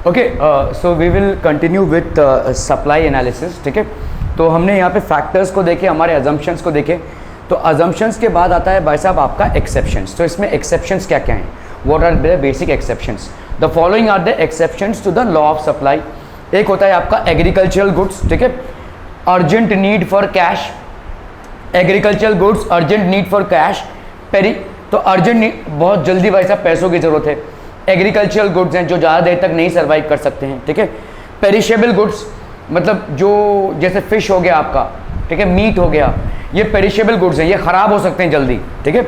Okay, so we will continue with supply analysis. ठीक है, तो हमने यहाँ पे फैक्टर्स को देखे, हमारे अजम्पशंस को देखे. तो अजम्पशंस के बाद आता है भाई साहब आपका एक्सेप्शंस. तो इसमें एक्सेप्शंस क्या क्या हैं, what are the basic exceptions. The following are the exceptions to the law of supply. एक होता है आपका एग्रीकल्चरल गुड्स. ठीक है, urgent need for cash. Agricultural goods urgent need for cash. तो अर्जेंट नीड, बहुत जल्दी भाई साहब पैसों की जरूरत है. एग्रीकल्चरल गुड्स हैं जो ज़्यादा देर तक नहीं सर्वाइव कर सकते हैं. ठीक है, पेरिशेबल गुड्स मतलब जो जैसे फिश हो गया आपका, ठीक है, मीट हो गया, ये पेरिशेबल गुड्स हैं, ये ख़राब हो सकते हैं जल्दी. ठीक है,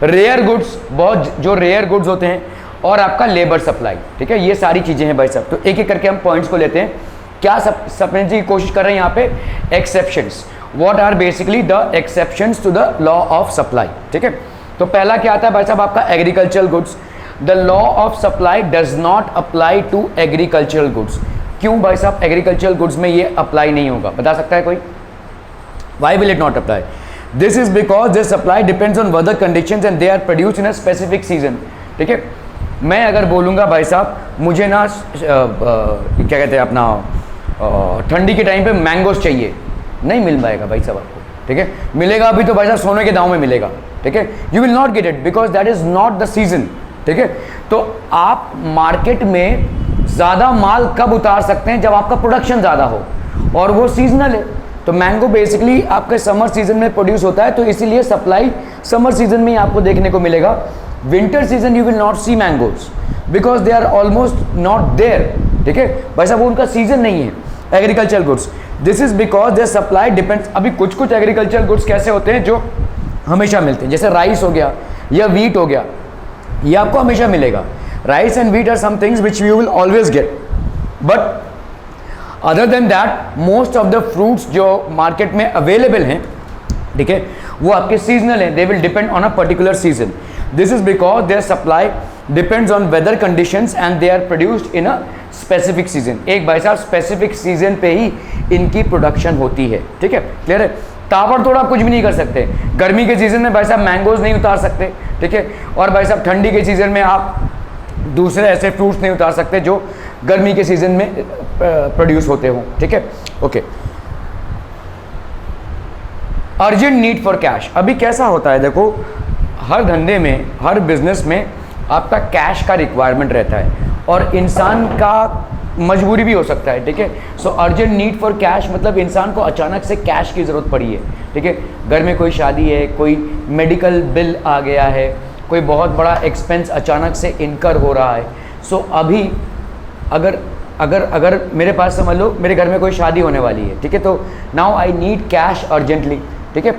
रेयर गुड्स, बहुत जो रेयर गुड्स होते हैं, और आपका लेबर सप्लाई. ठीक है, ये सारी चीज़ें हैं भाई साहब. तो एक एक करके हम पॉइंट्स को लेते हैं. क्या समझने की कोशिश कर रहे हैं यहाँ पे, exceptions. What are basically the exceptions to the law of supply. ठीक है, तो पहला क्या आता है भाई साहब आपका agricultural goods. The law of supply does not apply to agricultural goods. क्यों भाई साहब एग्रीकल्चरल गुड्स में ये अप्लाई नहीं होगा, बता सकता है कोई, why will it not apply. This is because this supply depends on weather conditions and they are produced in a specific season. ठीक है, मैं अगर बोलूँगा भाई साहब मुझे ना क्या कहते हैं अपना ठंडी के टाइम पे मैंगोस चाहिए, नहीं मिल पाएगा भाई साहब आपको. ठीक है, मिलेगा अभी तो भाई साहब सोने के दाम में मिलेगा. ठीक है, you will not get it because that is not the season. ठीक है, तो आप मार्केट में ज़्यादा माल कब उतार सकते हैं, जब आपका प्रोडक्शन ज़्यादा हो, और वो सीजनल है. तो मैंगो बेसिकली आपके समर सीजन में प्रोड्यूस होता है, तो इसीलिए सप्लाई समर सीजन में ही आपको देखने को मिलेगा. Winter season you will not see mangoes because they are almost not there. ठीक है भाई साहब, वो उनका सीजन नहीं है agricultural goods. This is because their supply depends. अभी कुछ कुछ एग्रीकल्चरल गुड्स कैसे होते हैं जो हमेशा मिलते हैं, जैसे राइस हो गया या वीट हो गया, ये आपको हमेशा मिलेगा. Rice and wheat are some things which you will always get. But other than that most of the fruits जो मार्केट में अवेलेबल हैं, ठीक है, वो आपके सीजनल हैं. They will depend on a particular season. This is because their supply depends on weather conditions and they are produced in a specific season. एक भाई साहब स्पेसिफिक सीजन पे ही इनकी प्रोडक्शन होती है. ठीक है, क्लियर है. ताबड़तोड़ आप कुछ भी नहीं कर सकते. गर्मी के सीज़न में भाई साहब मैंगोज नहीं उतार सकते. ठीक है, और भाई साहब ठंडी के सीज़न में आप दूसरे ऐसे फ्रूट्स नहीं उतार सकते जो गर्मी के सीज़न में प्रोड्यूस होते हों. ठीक है, okay. Urgent need for cash. अभी कैसा होता है, देखो हर धंधे में, हर बिजनेस में आपका कैश का रिक्वायरमेंट रहता है, और इंसान का मजबूरी भी हो सकता है. ठीक है, सो अर्जेंट नीड फॉर कैश मतलब इंसान को अचानक से कैश की ज़रूरत पड़ी है. ठीक है, घर में कोई शादी है, कोई मेडिकल बिल आ गया है, कोई बहुत बड़ा एक्सपेंस अचानक से इनकर हो रहा है. सो अभी अगर अगर अगर मेरे पास समझ लो मेरे घर में कोई शादी होने वाली है, ठीक है, तो now I need cash urgently. ठीक है,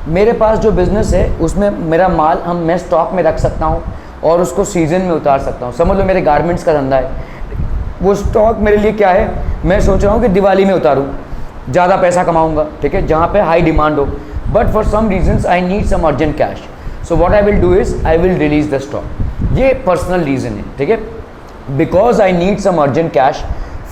मेरे पास जो बिज़नेस है उसमें मेरा माल मैं स्टॉक में रख सकता हूँ और उसको सीज़न में उतार सकता हूँ. समझ लो मेरे गारमेंट्स का धंधा है, वो स्टॉक मेरे लिए क्या है, मैं सोच रहा हूँ कि दिवाली में उतारूँ, ज़्यादा पैसा कमाऊँगा. ठीक है, जहाँ पे हाई डिमांड हो. But for some reasons I need some urgent cash, so what I will do is I will release the stock. ये पर्सनल रीज़न है. ठीक है, because I need some urgent cash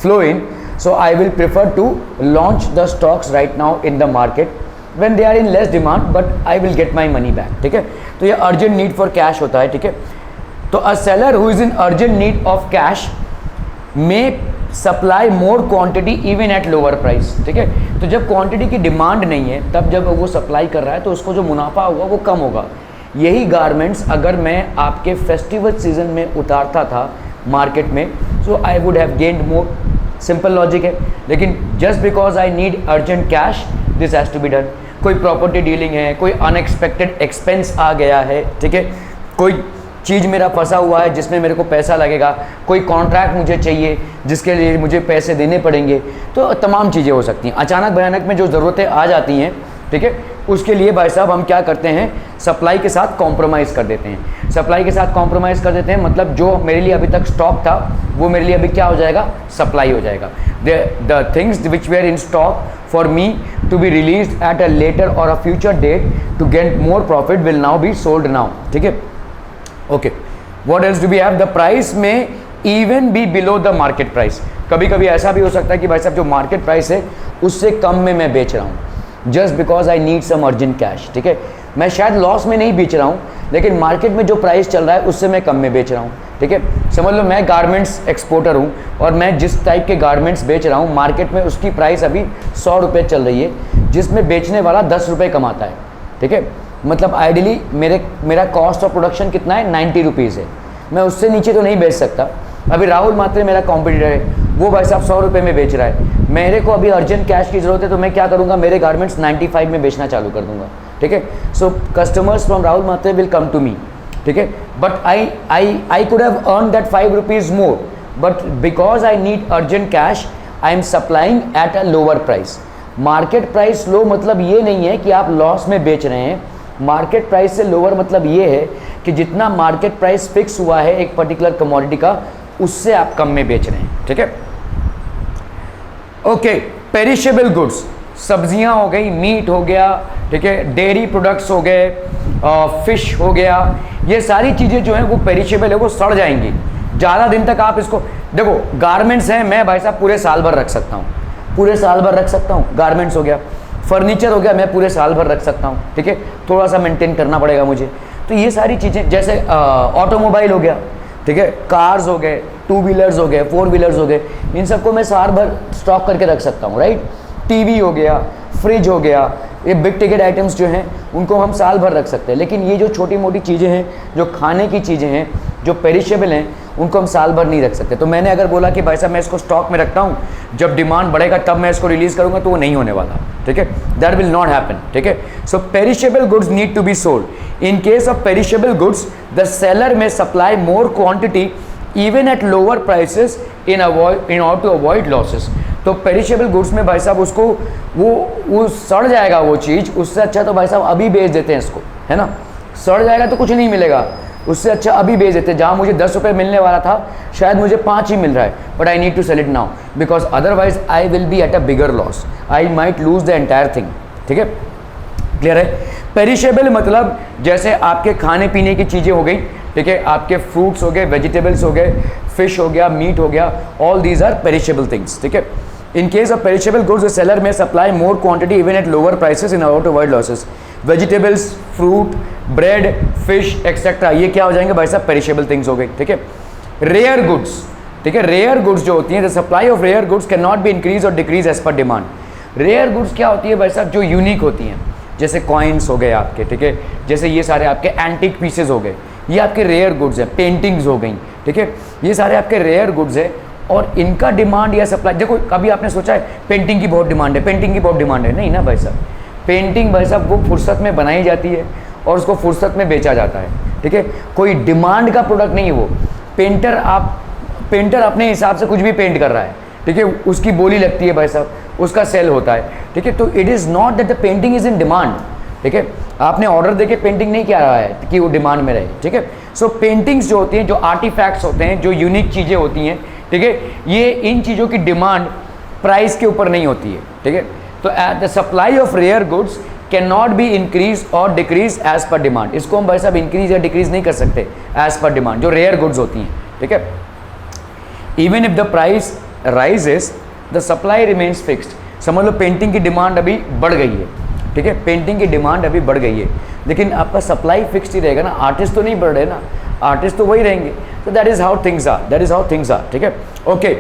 flow in, so I will prefer to launch the stocks right now in the market when they are in less demand but I will get my money back. ठीक है, तो ये urgent need for cash होता है. ठीक है, तो अ seller who is in urgent need of cash may supply more quantity even at lower price. ठीक है, तो जब क्वांटिटी की डिमांड नहीं है तब जब वो सप्लाई कर रहा है तो उसको जो मुनाफा होगा वो कम होगा. यही गारमेंट्स अगर मैं आपके फेस्टिवल सीजन में उतारता था मार्केट में, so I would have gained more. Simple logic है. लेकिन just because I need urgent cash this has to be done. कोई प्रॉपर्टी डीलिंग है, कोई अनएक्सपेक्टेड एक्सपेंस आ गया है, ठीक है, कोई चीज़ मेरा फंसा हुआ है जिसमें मेरे को पैसा लगेगा, कोई कॉन्ट्रैक्ट मुझे चाहिए जिसके लिए मुझे पैसे देने पड़ेंगे, तो तमाम चीज़ें हो सकती हैं. अचानक भयानक में जो ज़रूरतें आ जाती हैं, ठीक है, उसके लिए भाई साहब हम क्या करते हैं, सप्लाई के साथ कॉम्प्रोमाइज़ कर देते हैं. सप्लाई के साथ कॉम्प्रोमाइज़ कर देते हैं मतलब जो मेरे लिए अभी तक स्टॉक था वो मेरे लिए अभी क्या हो जाएगा, सप्लाई हो जाएगा. The things which were in stock for me to be release at a later or a future date to get more profit will now be sold now. ठीक है, okay. What else do we have, the price may even be below the market price. कभी कभी ऐसा भी हो सकता है कि भाई साहब जो मार्केट प्राइस है उससे कम में मैं बेच रहा हूँ just because I need some urgent cash. ठीक है, मैं शायद लॉस में नहीं बेच रहा हूँ लेकिन मार्केट में जो प्राइस चल रहा है उससे मैं कम में बेच रहा हूँ. ठीक है। समझ लो मैं गारमेंट्स एक्सपोर्टर हूँ और मैं जिस टाइप के गारमेंट्स बेच रहा हूँ मार्केट में उसकी प्राइस अभी 100 रुपये चल रही है, जिसमें बेचने वाला 10 रुपये कमाता है, ठीक है। मतलब आइडियली मेरा कॉस्ट ऑफ प्रोडक्शन कितना है, 90 रुपीज़ है, मैं उससे नीचे तो नहीं बेच सकता। अभी राहुल मात्रे मेरा कॉम्पिटिटर है, वो भाई साहब 100 रुपये में बेच रहा है, मेरे को अभी अर्जेंट कैश की ज़रूरत है, तो मैं क्या करूँगा, मेरे गारमेंट्स 95 में बेचना चालू कर दूँगा, ठीक है। So customers from Rahul Matre will come to me, ठीक है। But I could have earn that 5 rupees more, but because I need urgent cash I am supplying at a lower price. Market price low मतलब ये नहीं है कि आप loss में बेच रहे हैं, मार्केट प्राइस से लोअर मतलब ये है कि जितना मार्केट प्राइस फिक्स हुआ है एक पर्टिकुलर कमोडिटी का, उससे आप कम में बेच रहे हैं, ठीक है। ओके, पेरिशेबल गुड्स, सब्जियां हो गई, मीट हो गया, ठीक है, डेयरी प्रोडक्ट्स हो गए, फिश हो गया, ये सारी चीज़ें जो हैं वो पेरिशेबल है, वो सड़ जाएंगी ज़्यादा दिन तक। आप इसको देखो, गारमेंट्स हैं, मैं भाई साहब पूरे साल भर रख सकता हूँ, पूरे साल भर रख सकता हूँ। गारमेंट्स हो गया, फर्नीचर हो गया, मैं पूरे साल भर रख सकता हूँ, ठीक है। थोड़ा सा मेंटेन करना पड़ेगा मुझे। तो ये सारी चीज़ें, जैसे ऑटोमोबाइल हो गया, ठीक है, कार्स हो गए, 2 व्हीलर्स हो गए, 4 व्हीलर्स हो गए, इन सबको मैं साल भर स्टॉक करके रख सकता हूँ, राइट। टीवी हो गया, फ्रिज हो गया, ये बिग टिकट आइटम्स जो हैं उनको हम साल भर रख सकते हैं। लेकिन ये जो छोटी मोटी चीज़ें हैं, जो खाने की चीज़ें हैं, जो पेरिशेबल हैं, उनको हम साल भर नहीं रख सकते। तो मैंने अगर बोला कि भाई साहब मैं इसको स्टॉक में रखता हूँ, जब डिमांड बढ़ेगा तब मैं इसको रिलीज़ करूँगा, तो वो नहीं होने वाला, ठीक है। दैट विल नॉट हैपन, ठीक है। So perishable goods need to be sold. In case of perishable goods the seller may supply more quantity even at lower prices in order to avoid losses. तो perishable goods में भाई साहब उसको वो सड़ जाएगा वो चीज़, उससे अच्छा तो भाई साहब अभी बेच देते हैं इसको, है ना। सड़ जाएगा तो कुछ नहीं मिलेगा, उससे अच्छा अभी बेच देते हैं। जहाँ मुझे 10 रुपये मिलने वाला था, शायद मुझे 5 ही मिल रहा है, but I need to sell it now because otherwise I will be at a bigger loss, I might lose the entire thing, ठीक है। क्लियर है। पेरिशेबल मतलब जैसे आपके खाने पीने की चीज़ें हो गई, ठीक है, आपके फ्रूट्स हो गए, वेजिटेबल्स हो गए, फिश हो गया, मीट हो गया, all these are perishable things, ठीक है। In case of perishable goods the seller may supply more quantity even at lower prices in order to avoid losses. Vegetables, fruit, bread, fish etcetera, ये क्या हो जाएंगे भाई साहब, पेरिशेबल थिंग्स हो गई, ठीक है। रेयर गुड्स, ठीक है, रेयर गुड्स जो होती हैं, the supply of rare goods can not be increase और decrease as per demand. Rare goods क्या होती है भाई साहब, जो यूनिक होती हैं, जैसे कॉइन्स हो गए आपके, ठीक है, जैसे ये सारे आपके एंटीक पीसेज हो गए, ये आपके रेयर गुड्स हैं। पेंटिंग्स हो गई, ठीक है, ये सारे आपके रेयर गुड्स हैं और इनका डिमांड या सप्लाई, देखो कभी आपने सोचा है पेंटिंग की बहुत डिमांड है, पेंटिंग की बहुत डिमांड है, नहीं ना भाई साहब। पेंटिंग भाई साहब वो फुर्सत में बनाई जाती है और उसको फुर्सत में बेचा जाता है, ठीक है, कोई डिमांड का प्रोडक्ट नहीं है वो। पेंटर अपने हिसाब से कुछ भी पेंट कर रहा है, ठीक है, उसकी बोली लगती है भाई साहब, उसका सेल होता है, ठीक है। तो it is not that the painting is in demand, ठीक है। आपने ऑर्डर देके पेंटिंग नहीं किया रहा है कि वो डिमांड में रहे, ठीक है। सो पेंटिंग्स जो होती हैं, जो आर्टिफैक्ट्स होते हैं, जो यूनिक चीज़ें होती हैं, ठीक है, ये इन चीज़ों की डिमांड प्राइस के ऊपर नहीं होती है, ठीक है। तो the supply of rare goods can not be increase और डिक्रीज एज पर डिमांड। इसको हम भाई साहब इंक्रीज या डिक्रीज नहीं कर सकते एज पर डिमांड, जो रेयर गुड्स होती हैं, ठीक है। Even if the price rises the supply remains fixed. समझ लो पेंटिंग की डिमांड अभी बढ़ गई है, ठीक है, पेंटिंग की डिमांड अभी बढ़ गई है, लेकिन आपका सप्लाई फिक्स्ड ही रहेगा ना, आर्टिस्ट तो नहीं बढ़ रहे ना, आर्टिस्ट तो वही रहेंगे। तो that is how things are, that is how things are, ठीक है। Okay,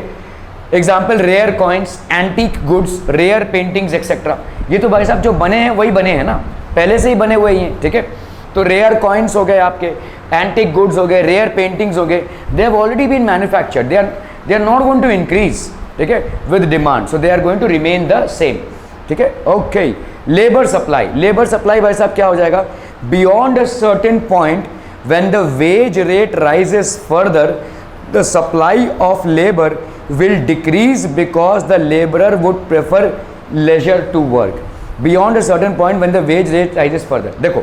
example rare coins, antique goods, rare paintings etcetera. ये तो भाई साहब जो बने हैं वही बने हैं ना, पहले से ही बने हुए ही हैं, ठीक है। तो रेयर कॉइन्स हो गए आपके, एंटीक गुड्स हो गए, रेयर पेंटिंग्स हो गए, they have already been manufactured, they are not going to increase, ठीक है, with demand, so they are going to remain the same, ठीक है। Okay, labour supply, labour supply भाई साहब क्या हो जाएगा, beyond a certain point when the wage rate rises further the supply of labour will decrease because the laborer would prefer leisure to work beyond a certain point when the wage rate rises further। देखो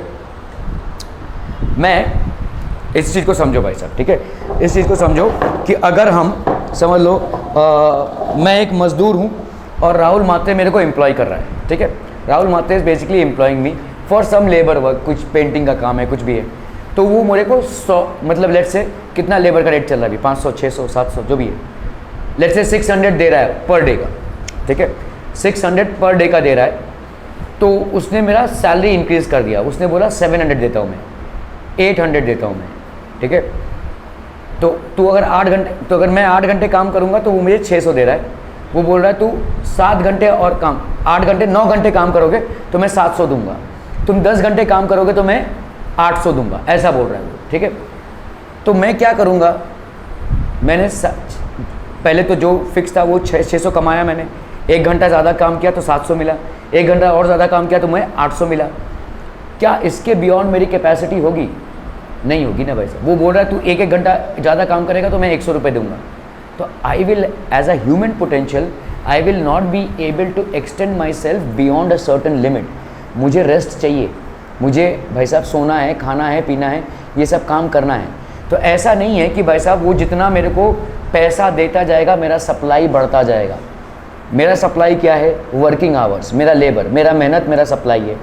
मैं इस चीज़ को समझो भाई साहब, ठीक है, इस चीज़ को समझो कि अगर हम समझ लो मैं एक मजदूर हूँ और राहुल मात्रे मेरे को एम्प्लॉय कर रहा है, ठीक है। Rahul Matre is basically employing me for some labour work, कुछ पेंटिंग का काम है, कुछ भी है, तो वो मेरे को 100 मतलब लेट्स से कितना लेबर का रेट चल रहा है अभी, 500 600 700 जो भी है, लेट्स से 600 दे रहा है पर डे का, ठीक है, 600 पर डे का दे रहा है, तो उसने मेरा सैलरी इंक्रीज़ कर दिया, उसने बोला 700 देता हूँ मैं, 800 देता हूँ मैं, ठीक है, तो तू अगर 8 घंटे, तो अगर मैं 8 घंटे काम करूँगा तो वो मुझे 600 दे रहा है। वो बोल रहा है तू 7 घंटे और काम, 8 घंटे 9 घंटे काम करोगे तो मैं 700 दूंगा, तुम 10 घंटे काम करोगे तो मैं 800 दूंगा, ऐसा बोल रहा है वो। ठीक है, तो मैं क्या करूँगा, मैंने पहले तो जो फिक्स था वो 600 कमाया मैंने, 1 घंटा ज़्यादा काम किया तो 700 मिला, 1 घंटा और ज़्यादा काम किया तो मैं 800 मिला। क्या इसके बियॉन्ड मेरी कैपेसिटी होगी? नहीं होगी ना भाई साहब। वो बोल रहा है तू 1 घंटा ज़्यादा काम करेगा तो मैं 100 रुपये दूंगा। तो I will as a human potential I will not be able to extend myself beyond a certain limit. मुझे रेस्ट चाहिए, मुझे भाई साहब सोना है, खाना है, पीना है, ये सब काम करना है। तो ऐसा नहीं है कि भाई साहब वो जितना मेरे को पैसा देता जाएगा मेरा सप्लाई बढ़ता जाएगा। मेरा सप्लाई क्या है? वर्किंग आवर्स, मेरा लेबर, मेरा मेहनत, मेरा सप्लाई है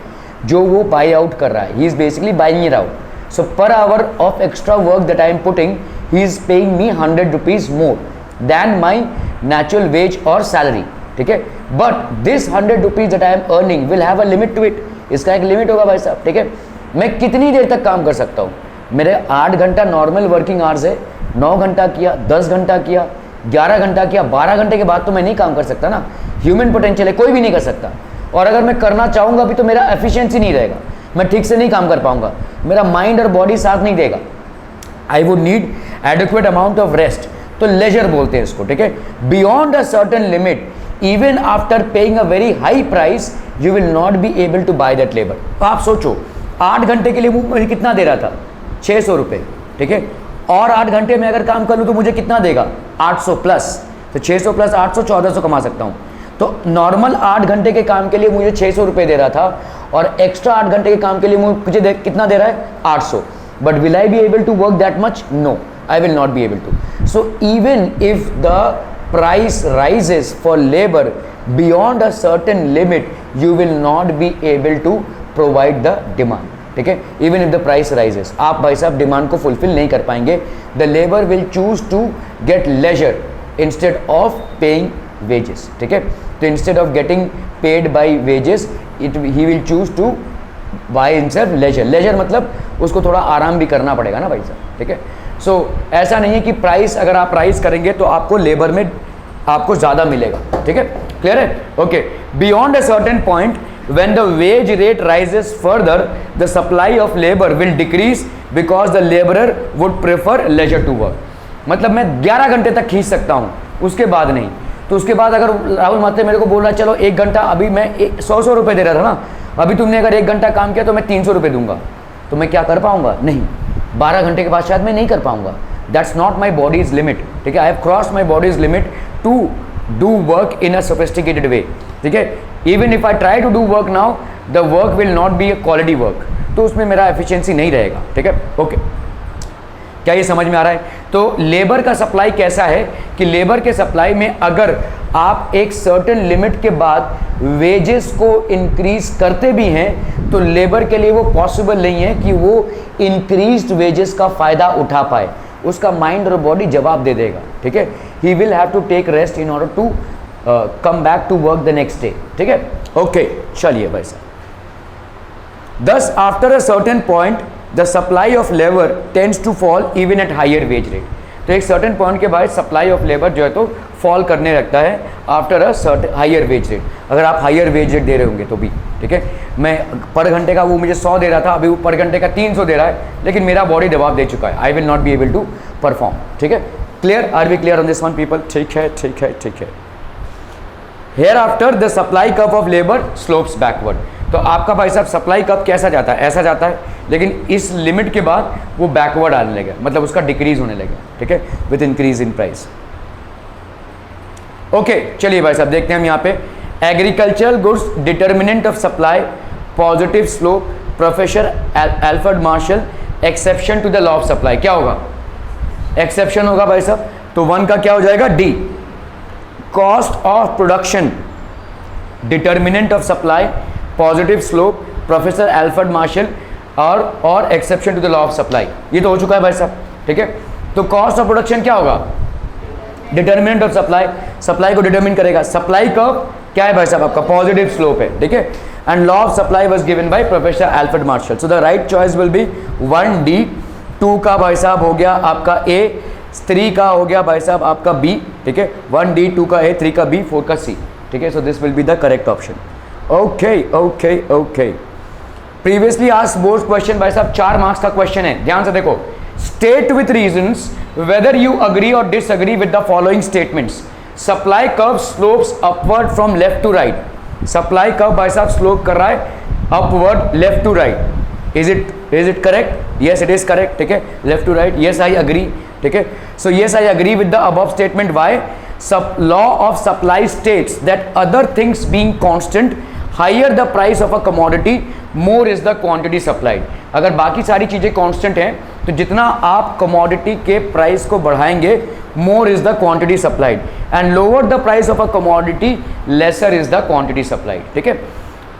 जो वो बाई आउट कर रहा है। He is basically buying it out. So per hour of extra work that I am putting he is paying me 100 rupees more than my natural wage और सैलरी। ठीक है, but this 100 rupees that I am earning will have a limit to it. इसका एक limit होगा भाई साहब। ठीक है, मैं कितनी देर तक काम कर सकता हूँ? मेरे 8 घंटा नॉर्मल वर्किंग आवर्स है, 9 घंटा किया, 10 घंटा किया, 11 घंटा किया, 12 घंटे के बाद तो मैं नहीं काम कर सकता ना। ह्यूमन पोटेंशियल है, कोई भी नहीं कर सकता। और अगर मैं करना चाहूँगा भी तो मेरा एफिशिएंसी नहीं रहेगा, मैं ठीक से नहीं काम कर पाऊंगा, मेरा माइंड और बॉडी साथ नहीं देगा। I would need adequate amount of rest. तो लेजर बोलते हैं इसको। ठीक है, beyond a certain limit even after paying a very high price you will not be able to buy that labour. तो आप सोचो 8 घंटे के लिए वो मुझे कितना दे रहा था? 600 रुपये। ठीक है, और 8 घंटे में अगर काम कर लूँ तो मुझे कितना देगा? 800 प्लस। तो 600 प्लस 800 1400 कमा सकता हूँ। तो नॉर्मल 8 घंटे के काम के लिए मुझे 600 रुपये दे रहा था और एक्स्ट्रा 8 घंटे के काम के लिए मुझे कितना दे रहा है? 800। But will I be able to work that much? No, I will not be able to. So even if the price rises for labour beyond a certain limit you will not be able to provide the demand. ठीक है, even if the price rises, आप भाई साहब demand को fulfil नहीं कर पाएंगे। The labour will choose to get leisure instead of paying wages. ठीक है, तो instead of getting paid by wages he will choose to buy himself leisure. Leisure मतलब उसको थोड़ा आराम भी करना पड़ेगा ना भाई साहब। ठीक है, सो ऐसा नहीं है कि प्राइस, अगर आप प्राइस करेंगे तो आपको लेबर में आपको ज़्यादा मिलेगा। ठीक है, क्लियर है? Okay, beyond a certain point when the wage rate rises further the supply of labor will decrease because the laborer would prefer leisure to work। मतलब मैं 11 घंटे तक खींच सकता हूँ, उसके बाद नहीं। तो उसके बाद अगर राहुल मात्रे मेरे को बोल रहा है चलो 1 घंटा, अभी मैं 100 रुपये दे रहा था ना, अभी तुमने अगर 1 घंटा काम किया तो मैं 300 रुपये दूंगा, तो मैं क्या कर पाऊंगा? नहीं। 12 घंटे के बाद शायद मैं नहीं कर पाऊंगा। That's not my body's limit. ठीक है, I have cross my body's limit to do work in a sophisticated way. ठीक है, even if I try to do work now the work will not be a quality work, तो उसमें मेरा efficiency नहीं रहेगा। ठीक है, ओके, क्या ये समझ में आ रहा है? तो लेबर का सप्लाई कैसा है कि लेबर के सप्लाई में अगर आप एक सर्टेन लिमिट के बाद वेजेस को इंक्रीज करते भी हैं तो लेबर के लिए वो पॉसिबल नहीं है कि वो इंक्रीज्ड वेजेस का फ़ायदा उठा पाए। उसका माइंड और बॉडी जवाब दे देगा। ठीक है, he will have to take rest in order to come back to work the next day. ठीक है, ओके, चलिए भाई साहब। Thus after a certain point the supply of labor tends to fall even at higher wage rate। तो एक certain point के बाद supply of labour जो है तो फॉल करने लगता है after a certain higher wage rate. अगर आप हायर वेज रेट दे रहे होंगे तो भी। ठीक है, मैं पर घंटे का वो मुझे 100 दे रहा था, अभी वो पर घंटे का 300 दे रहा है, लेकिन मेरा बॉडी जवाब दे चुका है। I will not be able to perform. ठीक है, clear? Are we clear on this one people? ठीक है, ठीक है, ठीक है। Here after the supply curve of labour slopes backward. तो आपका भाई साहब सप्लाई कर्व कैसा जाता है? ऐसा जाता है, लेकिन इस लिमिट के बाद वो बैकवर्ड आने लगे, मतलब उसका डिक्रीज होने लगे। ठीक है, with increase in price. Okay, चलिए भाई साहब देखते हैं हम यहाँ पे agricultural goods determinant of supply positive slope professor Alfred Marshall exception to the law of supply. क्या होगा? एक्सेप्शन होगा भाई साहब। तो 1 का क्या हो जाएगा? D, cost of production determinant of supply positive slope professor Alfred Marshall और exception to the law of supply. ये तो हो चुका है भाई साहब। ठीक है, तो कॉस्ट ऑफ प्रोडक्शन क्या होगा? डिटर्मिनेंट ऑफ सप्लाई, सप्लाई को डिटर्मिन करेगा। सप्लाई कर्व क्या है भाई साहब? आपका पॉजिटिव स्लोप है। ठीक है, and law of supply was given by professor Alfred martial. So the right choice will be 1D। 2 का भाई साहब हो गया आपका ए, 3 का हो गया भाई साहब आपका बी, ठीक है, 1D, 2 का ए, 3 का बी, 4 का सी, ठीक है। So this will be the correct option. Okay okay okay, previously asked board question भाई साहब 4 मार्क्स का क्वेश्चन है, ध्यान से देखो। State with reasons whether you agree or disagree with the following statements. Supply curve slopes upward from left to right. Supply curve भाई साहब slope कर रहा है upward left to right. Is it correct? Yes it is correct, ठीक है, left to right, yes I agree, ठीक है। So yes I agree with the above statement. Why? Law of supply states that other things being constant higher the price of a commodity more is the quantity supplied. अगर बाकी सारी चीजें constant हैं तो जितना आप कमोडिटी के price को बढ़ाएंगे more is the quantity supplied, and lower the price of a commodity lesser is the quantity supplied, ठीक है।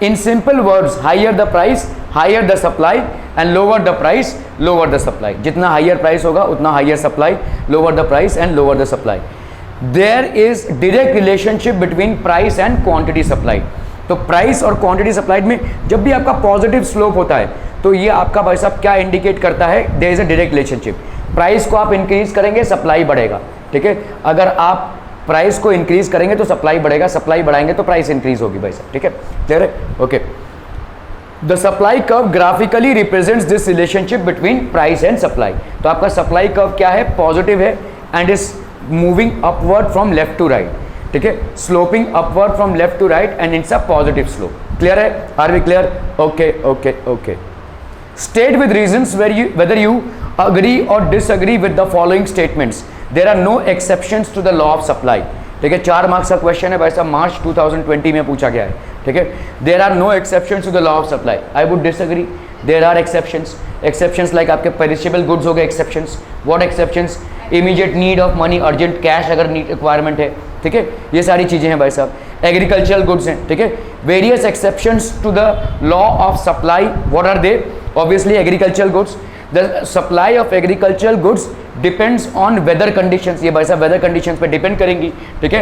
In simple words, higher the price higher the supply and lower the price lower the supply. जितना higher price होगा उतना higher supply, lower the price and lower the supply. There is direct relationship between price and quantity supplied. तो price और quantity supplied में जब भी आपका positive slope होता है तो ये आपका भाई साहब क्या इंडिकेट करता है? There is a direct relationship. Price को आप इंक्रीज करेंगे सप्लाई बढ़ेगा, ठीक है। अगर आप प्राइस को इंक्रीज करेंगे तो सप्लाई बढ़ेगा, सप्लाई बढ़ाएंगे तो प्राइस इंक्रीज होगी भाई साहब, ठीक है, क्लियर है? Okay. The supply curve graphically represents this relationship between price and supply. तो आपका सप्लाई कर्व क्या है? पॉजिटिव है and is moving upward from left to right, ठीक है, sloping upward from left to right and it's a positive slope. Clear है? Are we clear? Okay okay okay. State with reasons whether you agree or disagree with the following statements. There are no exceptions to the law of supply. ठीक है, 4 marks का question है भाई साहब, मार्च 2020 में पूछा गया है, ठीक है। There are no exceptions to the law of supply. I would disagree. There are exceptions. Exceptions like आपके perishable goods हो गए exceptions. What exceptions? Immediate need of money, urgent cash अगर रिक्वायरमेंट है, ठीक है, ये सारी चीज़ें हैं भाई साहब। एग्रीकल्चरल गुड्स हैं, ठीक है। Various exceptions to the law of supply, what are they? Obviously agricultural goods. The supply of agricultural goods depends on weather conditions. ये भाई साहब weather conditions पे depend करेंगी, ठीक है।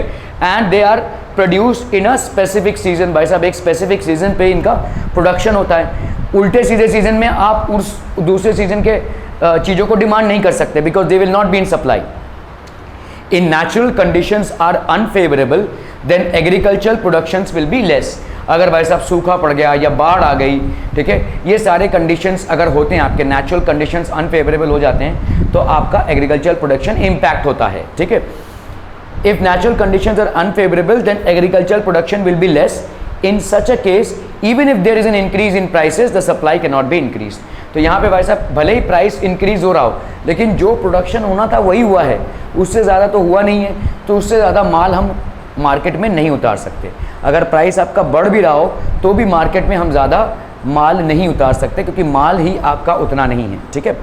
And they are produced in a specific season. भाई साहब एक specific season पे इनका production होता है। उल्टे सीधे सीजन में आप उस दूसरे सीजन के चीज़ों को डिमांड नहीं कर सकते because they will not be in supply. In natural conditions are unfavorable, then agricultural productions will be less. अगर भाई साहब सूखा पड़ गया या बाढ़ आ गई, ठीक है, ये सारे कंडीशंस अगर होते हैं, आपके नेचुरल कंडीशंस अनफेवरेबल हो जाते हैं तो आपका एग्रीकल्चरल प्रोडक्शन इम्पैक्ट होता है, ठीक है। If natural conditions are unfavourable then agricultural production will be less. In such a case even if there is an increase in prices the supply can not be increase. तो यहाँ पे भाई साहब भले ही प्राइस इंक्रीज हो रहा हो लेकिन जो प्रोडक्शन होना था वही हुआ है, उससे ज़्यादा तो हुआ नहीं है, तो उससे ज़्यादा माल हम मार्केट में नहीं उतार सकते। अगर प्राइस आपका बढ़ भी रहा हो तो भी मार्केट में हम ज़्यादा माल नहीं उतार सकते क्योंकि माल ही आपका उतना नहीं है, ठीक है।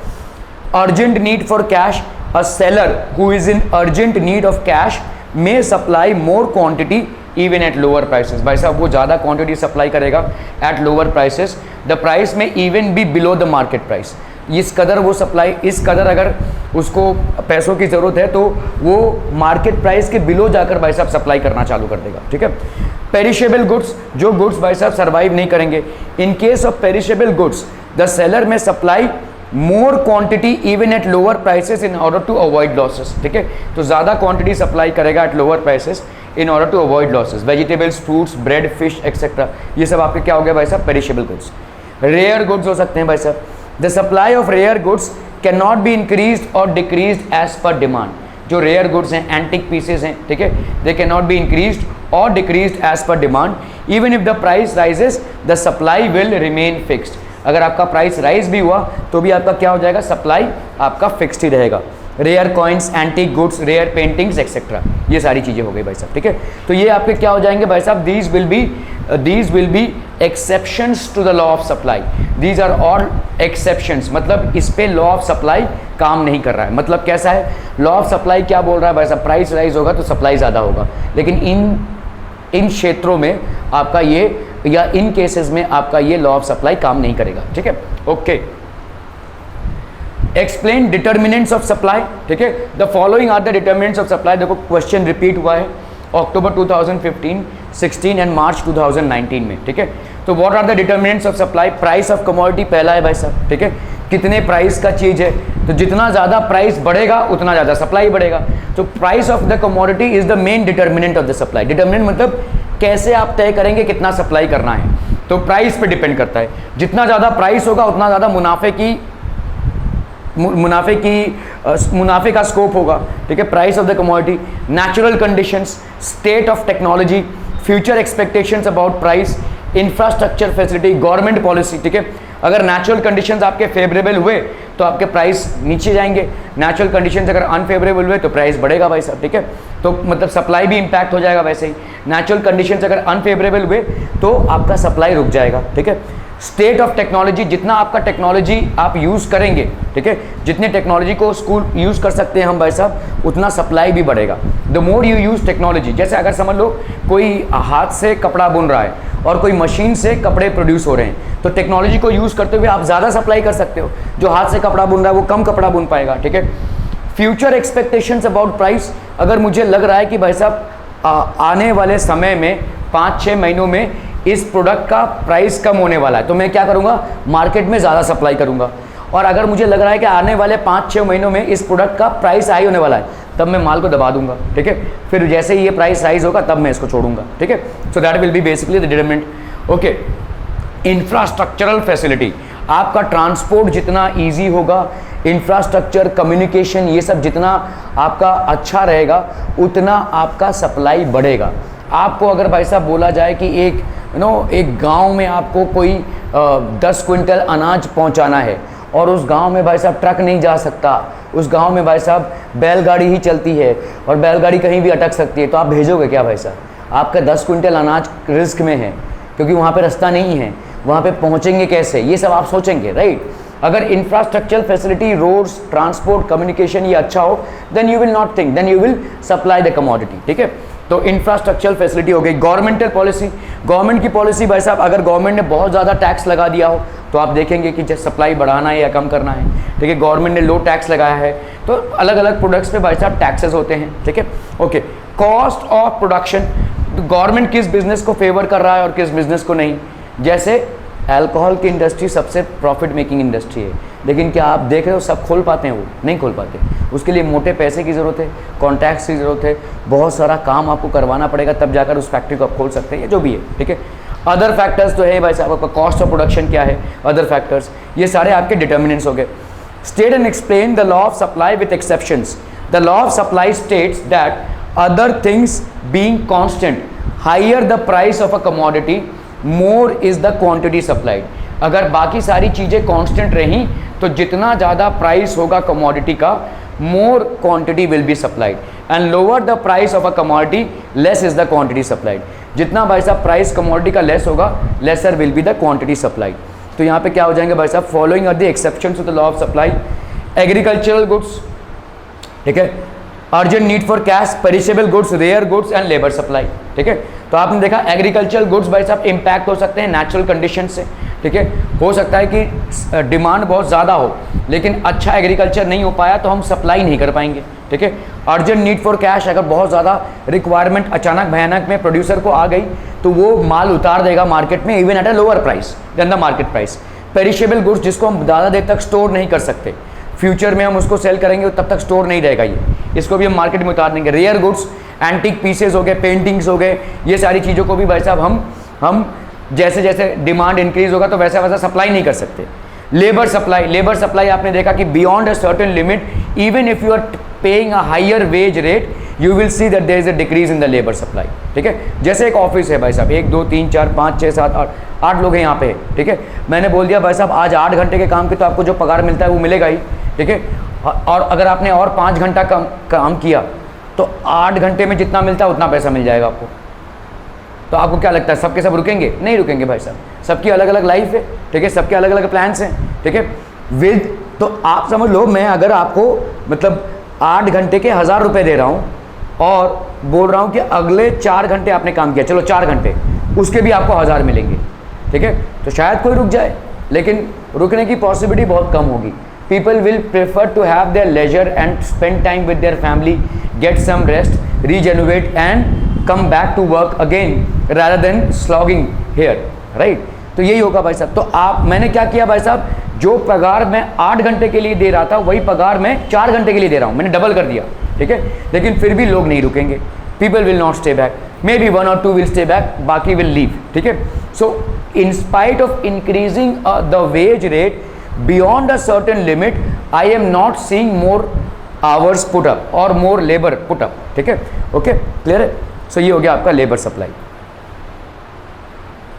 Urgent need for cash, a seller who is in urgent need of cash may supply more quantity even at lower prices. भाई साहब वो ज़्यादा क्वांटिटी सप्लाई करेगा at lower prices, the price may even be below the market price. इस कदर वो supply, इस कदर अगर उसको पैसों की ज़रूरत है तो वो मार्केट प्राइस के बिलो जाकर भाई साहब सप्लाई करना चालू कर देगा, ठीक है। पेरिशेबल गुड्स, जो गुड्स भाई साहब सर्वाइव नहीं करेंगे, in case of perishable goods the seller may supply more quantity even at lower prices in order to avoid losses, ठीक है। तो ज़्यादा क्वांटिटी सप्लाई करेगा at lower prices in order to avoid losses. Vegetables, fruits, bread, fish etcetera, ये सब आपके क्या हो गया भाई साहब? Perishable goods. रेयर गुड्स हो सकते हैं भाई साहब। The supply of rare goods can not be increase और डिक्रीज एज पर डिमांड। जो रेयर गुड्स हैं, एंटिक पीसेज हैं, ठीक है, they can not be increase और decrease as per demand. Even if the price rises the supply will remain fixed. अगर आपका price rise भी हुआ तो भी आपका क्या हो जाएगा? सप्लाई आपका फिक्स्ड ही रहेगा। Rare coins, antique goods, rare paintings etcetera, ये सारी चीज़ें हो गई भाई साहब, ठीक है। तो ये आपके क्या हो जाएंगे भाई साहब? These will be exceptions to the law of supply. These are all exceptions, मतलब इस पे लॉ ऑफ सप्लाई काम नहीं कर रहा है। मतलब कैसा है? लॉ ऑफ सप्लाई क्या बोल रहा है भाई साहब? प्राइस राइज होगा तो सप्लाई ज़्यादा होगा, लेकिन इन क्षेत्रों में आपका ये, या इन केसेस में आपका ये लॉ ऑफ सप्लाई काम नहीं करेगा, ठीक है। Okay, explain determinants of supply, ठीक है। The following are the determinants of supply. देखो क्वेश्चन रिपीट हुआ है अक्टूबर 2015, 16 एंड मार्च 2019 में, ठीक है। तो what are the determinants of supply? Price of commodity पहला है भाई साहब, ठीक है। कितने प्राइस का चीज़ है, तो जितना ज़्यादा प्राइस बढ़ेगा उतना ज़्यादा सप्लाई बढ़ेगा। तो price of the commodity is the main determinant of the supply. Determinant मतलब कैसे आप तय करेंगे कितना सप्लाई करना है, तो प्राइस पे डिपेंड करता है। जितना ज़्यादा प्राइस होगा उतना ज़्यादा मुनाफे का स्कोप होगा, ठीक है। Price of the commodity, natural conditions, state of technology, future expectations about price, infrastructure facility, government policy, ठीक है। अगर नेचुरल कंडीशंस आपके फेवरेबल हुए तो आपके प्राइस नीचे जाएंगे, नेचुरल कंडीशंस अगर अनफेवरेबल हुए तो प्राइस बढ़ेगा भाई साहब, ठीक है। तो मतलब सप्लाई भी इंपैक्ट हो जाएगा वैसे ही। नेचुरल कंडीशंस अगर अनफेवरेबल हुए तो आपका सप्लाई रुक जाएगा, ठीक है। स्टेट ऑफ टेक्नोलॉजी, जितना आपका टेक्नोलॉजी आप यूज़ करेंगे, ठीक है, जितने टेक्नोलॉजी को स्कूल यूज़ कर सकते हैं हम भाई साहब, उतना सप्लाई भी बढ़ेगा। The more you use technology, जैसे अगर समझ लो कोई हाथ से कपड़ा बुन रहा है और कोई मशीन से कपड़े प्रोड्यूस हो रहे हैं, तो टेक्नोलॉजी को यूज़ करते हुए आप ज़्यादा सप्लाई कर सकते हो। जो हाथ से कपड़ा बुन रहा है वो कम कपड़ा बुन पाएगा, ठीक है। फ्यूचर एक्सपेक्टेशंस अबाउट प्राइस, अगर मुझे लग रहा है कि भाई साहब आने वाले समय में 5-6 महीनों में इस प्रोडक्ट का प्राइस कम होने वाला है, तो मैं क्या करूँगा, मार्केट में ज़्यादा सप्लाई करूँगा। और अगर मुझे लग रहा है कि आने वाले 5-6 महीनों में इस प्रोडक्ट का प्राइस हाई होने वाला है, तब मैं माल को दबा दूंगा, ठीक है। फिर जैसे ही ये प्राइस राइज होगा तब मैं इसको छोड़ूंगा, ठीक है। So that will B basically the determinant. Okay, infrastructural facility, आपका ट्रांसपोर्ट जितना ईजी होगा, इंफ्रास्ट्रक्चर, कम्युनिकेशन, ये सब जितना आपका अच्छा रहेगा उतना आपका सप्लाई बढ़ेगा। आपको अगर भाई साहब बोला जाए कि एक गांव में आपको कोई 10 क्विंटल अनाज पहुंचाना है और उस गांव में भाई साहब ट्रक नहीं जा सकता, उस गांव में भाई साहब बैलगाड़ी ही चलती है और बैलगाड़ी कहीं भी अटक सकती है, तो आप भेजोगे क्या भाई साहब? आपका 10 क्विंटल अनाज रिस्क में है क्योंकि वहाँ पे रास्ता नहीं है, वहाँ पे पहुँचेंगे कैसे, ये सब आप सोचेंगे, राइट। अगर infrastructure facility, roads, transport, communication ये अच्छा हो, then you will not think, then you will supply the commodity, ठीक है। तो इंफ्रास्ट्रक्चर फैसिलिटी हो गई। गवर्नमेंटल पॉलिसी, गवर्नमेंट की पॉलिसी भाई साहब, अगर गवर्नमेंट ने बहुत ज़्यादा टैक्स लगा दिया हो तो आप देखेंगे कि सप्लाई बढ़ाना है या कम करना है, ठीक है। गवर्नमेंट ने लो टैक्स लगाया है तो अलग अलग प्रोडक्ट्स पे भाई साहब टैक्सेस होते हैं, ठीक है। Okay, cost of production, government किस बिजनेस को फेवर कर रहा है और किस बिजनेस को नहीं। जैसे अल्कोहल की इंडस्ट्री सबसे प्रॉफिट मेकिंग इंडस्ट्री है, लेकिन क्या आप देख रहे हो सब खोल पाते हैं? वो नहीं खोल पाते। उसके लिए मोटे पैसे की ज़रूरत है, कॉन्टैक्ट्स की ज़रूरत है, बहुत सारा काम आपको करवाना पड़ेगा, तब जाकर उस फैक्ट्री को आप खोल सकते हैं, या जो भी है, ठीक है। अदर फैक्टर्स तो है भाई साहब, आपका कॉस्ट ऑफ प्रोडक्शन क्या है, अदर फैक्टर्स, ये सारे आपके डिटर्मिनेंट्स हो गए। State and explain the law of supply with exceptions. The law of supply states that other things being constant, higher the price of a commodity, more is the quantity supplied. अगर बाकी सारी चीज़ें constant रहीं तो जितना ज़्यादा price होगा commodity का, more quantity will be supplied, and lower the price of a commodity, less is the quantity supplied. जितना भाई साहब प्राइस कमोडिटी का लेस होगा, lesser will be the quantity supplied. तो यहाँ पे क्या हो जाएंगे भाई साहब, following are the exceptions to the law of supply. Agricultural goods, ठीक है, urgent need for cash, perishable goods, rare goods and labour supply, ठीक है। तो आपने देखा एग्रीकल्चरल गुड्स भाई साहब इम्पैक्ट हो सकते हैं नेचुरल कंडीशन से, ठीक है। हो सकता है कि डिमांड बहुत ज़्यादा हो लेकिन अच्छा एग्रीकल्चर नहीं हो पाया तो हम सप्लाई नहीं कर पाएंगे, ठीक है। अर्जेंट नीड फॉर कैश, अगर बहुत ज़्यादा रिक्वायरमेंट अचानक भयानक में प्रोड्यूसर को आ गई तो वो माल उतार देगा मार्केट में, even at a lower price than the market price. Perishable goods, जिसको हम ज़्यादा देर तक स्टोर नहीं कर सकते, फ्यूचर में हम उसको सेल करेंगे तब तक स्टोर नहीं रहेगा, ये इसको भी हम मार्केट में उतार देंगे। रेयर गुड्स, एंटीक पीसेस हो गए, पेंटिंग्स हो गए, ये सारी चीज़ों को भी भाई साहब हम जैसे जैसे डिमांड इंक्रीज होगा तो वैसा वैसा सप्लाई नहीं कर सकते। लेबर सप्लाई, लेबर सप्लाई आपने देखा कि beyond a certain limit, even if you are paying a higher wage rate, you will see that there is a decrease in the labour supply, ठीक है। जैसे एक ऑफिस है भाई साहब, 1 2 3 4 5 6 7 8 लोग हैं यहाँ पे, ठीक है। मैंने बोल दिया भाई साहब आज 8 घंटे के काम के तो आपको जो पगार मिलता है वो मिलेगा ही, ठीक है। और अगर आपने और 5 घंटा काम किया तो 8 घंटे में जितना मिलता है उतना पैसा मिल जाएगा आपको। तो आपको क्या लगता है सबके सब रुकेंगे? नहीं रुकेंगे भाई साहब, सबकी अलग अलग लाइफ है, ठीक है, सबके अलग अलग प्लान्स हैं, ठीक है। विद तो आप समझ लो, मैं अगर आपको मतलब 8 घंटे के 1000 रुपये दे रहा हूँ और बोल रहा हूँ कि अगले 4 घंटे आपने काम किया, चलो 4 घंटे, उसके भी आपको 1000 मिलेंगे, ठीक है। तो शायद कोई रुक जाए, लेकिन रुकने की पॉसिबिलिटी बहुत कम होगी। People will prefer to have their leisure and spend time with their family, get some rest, regenerate and come back to work again rather than slogging here, right? तो यही होगा भाई साहब। तो मैंने क्या किया भाई साहब, जो पगार मैं 8 घंटे के लिए दे रहा था वही पगार मैं 4 घंटे के लिए दे रहा हूँ, मैंने डबल कर दिया, ठीक है, लेकिन फिर भी लोग नहीं रुकेंगे, people will not stay back, maybe 1 or 2 will stay back, बाकी विल लीव, ठीक है। So in spite of increasing the wage rate beyond a certain limit, I am not seeing more hours put up or more labour put up, ठीक है, okay, clear है। सो ये हो गया आपका labour supply.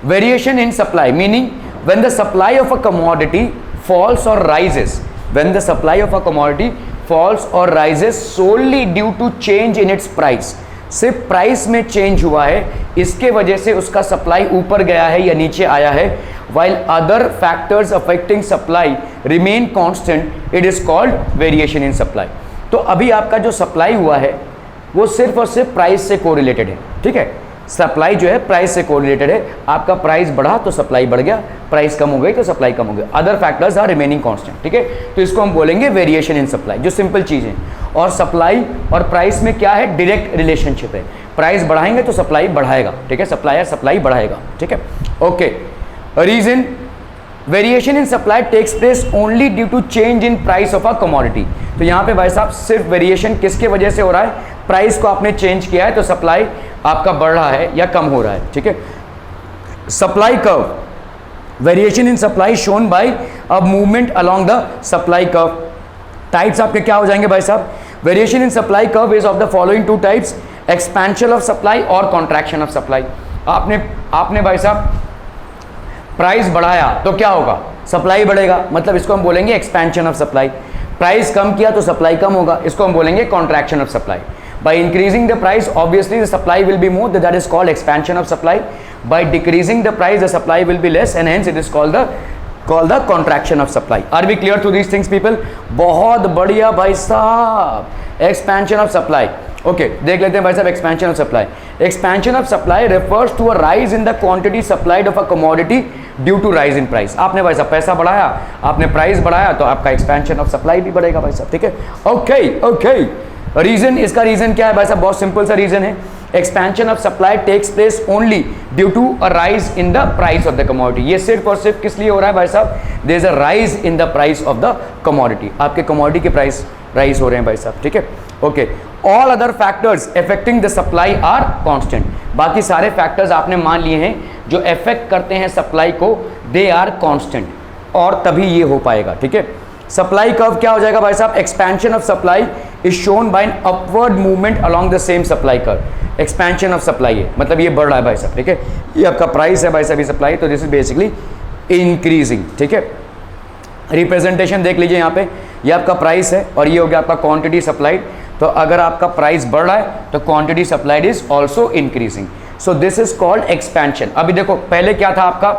Variation in supply meaning when the supply of a commodity falls or rises, when the supply of a commodity falls or rises solely due to change in its price, सिर्फ price में change हुआ है, इसके वजह से उसका supply ऊपर गया है या नीचे आया है, while other factors affecting supply remain constant, it is called variation in supply। तो अभी आपका जो सप्लाई हुआ है वो सिर्फ और सिर्फ प्राइस से कोरिलेटेड है, ठीक है, सप्लाई जो है प्राइस से कोरिलेटेड है, आपका प्राइस बढ़ा तो सप्लाई बढ़ गया, प्राइस कम हो गई तो सप्लाई कम हो गया, other factors are remaining constant, ठीक है। तो इसको हम बोलेंगे वेरिएशन इन सप्लाई, जो सिंपल चीज़ है। और सप्लाई और प्राइस में क्या है, डायरेक्ट रिलेशनशिप है, प्राइस बढ़ाएंगे तो सप्लाई बढ़ाएगा, ठीक है, सप्लायर सप्लाई बढ़ाएगा, ठीक है, okay. Reason variation in supply takes place only due to change in price of a commodity. तो यहाँ पे भाई साहब सिर्फ वेरिएशन किसके वजह से हो रहा है, प्राइस को आपने चेंज किया है तो सप्लाई आपका बढ़ रहा है या कम हो रहा है, ठीक है। Supply curve, variation in supply shown by a movement along the supply curve. Types आपके क्या हो जाएंगे भाई साहब, variation in supply curve is of the following two types, expansion of supply और कॉन्ट्रैक्शन ऑफ सप्लाई। आपने भाई साहब प्राइस बढ़ाया तो क्या होगा, सप्लाई बढ़ेगा, मतलब इसको हम बोलेंगे एक्सपेंशन ऑफ सप्लाई। प्राइस कम किया तो सप्लाई कम होगा, इसको हम बोलेंगे contraction of supply. By increasing the price, obviously the supply will be more, that is called expansion of supply. By decreasing the price, the supply will be less, and hence it is called the contraction of supply. Are we clear to these things, people? बहुत बढ़िया भाई साहब, expansion of supply. Okay, देख लेते हैं भाई साहब expansion of supply. Expansion of supply refers to a rise in the quantity supplied of a commodity due to rise in price. आपने भाई साहब पैसा बढ़ाया, आपने प्राइस बढ़ाया तो आपका expansion of supply भी बढ़ेगा भाई साहब, ठीक है, ओके। रीजन, इसका रीजन क्या है भाई साहब, बहुत सिंपल सा रीजन है, expansion of supply takes place only due to a rise in the price of the commodity. ये सिर्फ और सिर्फ किस लिए हो रहा है भाई साहब, there is a rise in the price of the commodity, आपके कमोडिटी के प्राइस राइज हो रहे हैं भाई साहब, ठीक है, okay. All other factors affecting the supply are constant, बाकी सारे फैक्टर्स आपने मान लिए हैं जो अफेक्ट करते हैं सप्लाई को, दे आर कांस्टेंट, और तभी ये हो पाएगा, ठीक है। सप्लाई कर्व क्या हो जाएगा भाई साहब, expansion of supply is shown bye an upward movement along the same supply curve. Expansion of supply है, मतलब ये बढ़ रहा है भाई साहब, ठीक है, ये आपका प्राइस है भाई साहब, ये सप्लाई, तो दिस इज बेसिकली इंक्रीजिंग, ठीक है। रिप्रेजेंटेशन देख लीजिए यहाँ पे, ये आपका प्राइस है और ये हो गया आपका क्वांटिटी सप्लाइड, तो अगर आपका प्राइस बढ़ रहा है तो quantity supplied is also increasing, so this is called expansion. अभी देखो पहले क्या था, आपका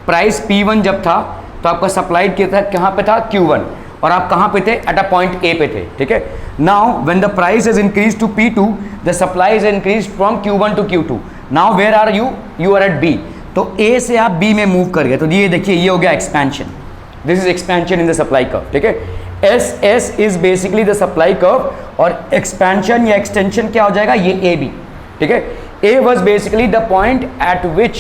प्राइस P1 जब था तो आपका सप्लाइड कहाँ पे था, Q1, और आप कहाँ पे थे, एट अ पॉइंट ए पे थे, ठीक है। Now when the price is increase to P2, the supply is increase from Q1 to Q2। Now where are you, you are at B, तो A से आप B में मूव कर गए, तो ये देखिए ये हो गया expansion, this is expansion in the supply curve, ठीक है। S is basically the supply curve, और एक्सपेंशन या एक्सटेंशन क्या हो जाएगा, ये AB, ठीक है। A was basically the point at which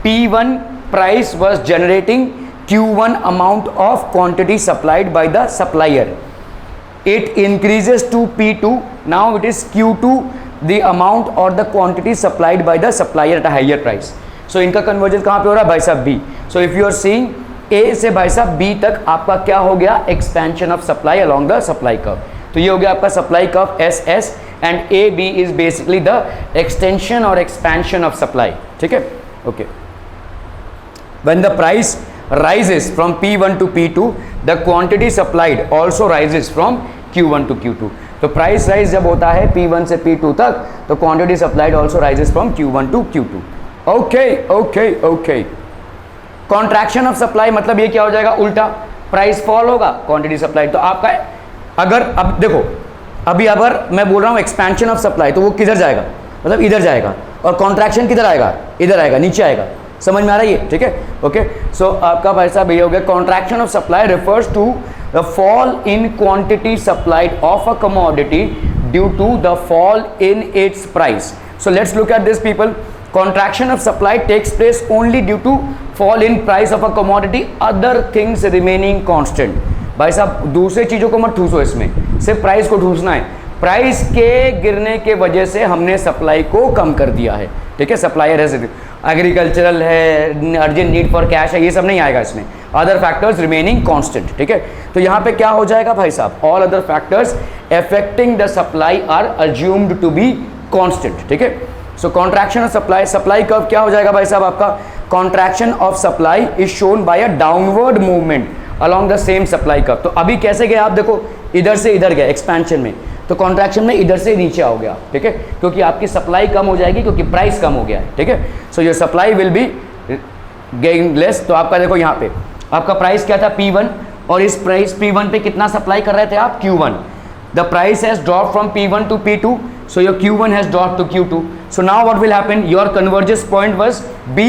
P1 price was generating Q1 amount of quantity supplied by the supplier. It increases to P2. Now it is Q2 the amount or the quantity supplied by the supplier at a higher price. So इनका conversion कहाँ पे हो रहा है भाई साहब, B. So if you are seeing A से भाई साहब B तक आपका क्या हो गया, expansion of supply along the supply curve. तो ये हो गया आपका supply curve SS, and AB is basically the extension or expansion of supply, ठीक है, okay. When the price rises from P1 to P2, the quantity supplied also rises from Q1 to Q2. तो price rise जब होता है P1 से P2 तक, तो quantity supplied also rises from Q1 to Q2। Okay. Contraction of supply मतलब ये क्या हो जाएगा, उल्टा, प्राइस फॉल होगा, क्वांटिटी सप्लाइड, तो आपका अगर अब देखो, अभी अगर मैं बोल रहा हूँ एक्सपेंशन ऑफ सप्लाई, तो वो किधर जाएगा, मतलब इधर जाएगा, और कॉन्ट्रैक्शन किधर आएगा, इधर आएगा, नीचे आएगा, समझ में आ रहा है ये, ठीक है, ओके। सो आपका भाई साहब ये हो गया, contraction of supply refers to the fall in quantity supplied of a commodity due to the fall in its price. So let's look at this people, contraction of supply takes place only due to fall in price of a commodity, other things remaining constant. भाई साहब दूसरे चीज़ों को मत ठूसो, इसमें सिर्फ price को ठूसना है। प्राइस के गिरने के वजह से हमने सप्लाई को कम कर दिया है, ठीक है। सप्लायर है, एग्रीकल्चरल है, अर्जेंट नीड फॉर कैश है, ये सब नहीं आएगा इसमें। अदर फैक्टर्स रिमेनिंग कांस्टेंट, ठीक है। तो यहाँ पे क्या हो जाएगा भाई साहब, all other factors affecting the supply are assumed to be constant, ठीक है। So contraction of supply, supply curve क्या हो जाएगा भाई साहब आपका, contraction of supply is shown by a downward movement along the same supply curve. तो अभी कैसे गए आप, देखो इधर से इधर गए एक्सपेंशन में, तो कॉन्ट्रैक्शन में इधर से नीचे आओगे आप, ठीक है, क्योंकि आपकी सप्लाई कम हो जाएगी क्योंकि प्राइस कम हो गया है, ठीक है। So your supply will be getting less. तो आपका देखो यहाँ पे आपका प्राइस क्या था P1, और इस प्राइस P1 पे कितना सप्लाई कर रहे थे आप, Q1। The price has drop from P1 to P2, so your Q1 has dropped to Q2. So now what will happen, your convergence point was B,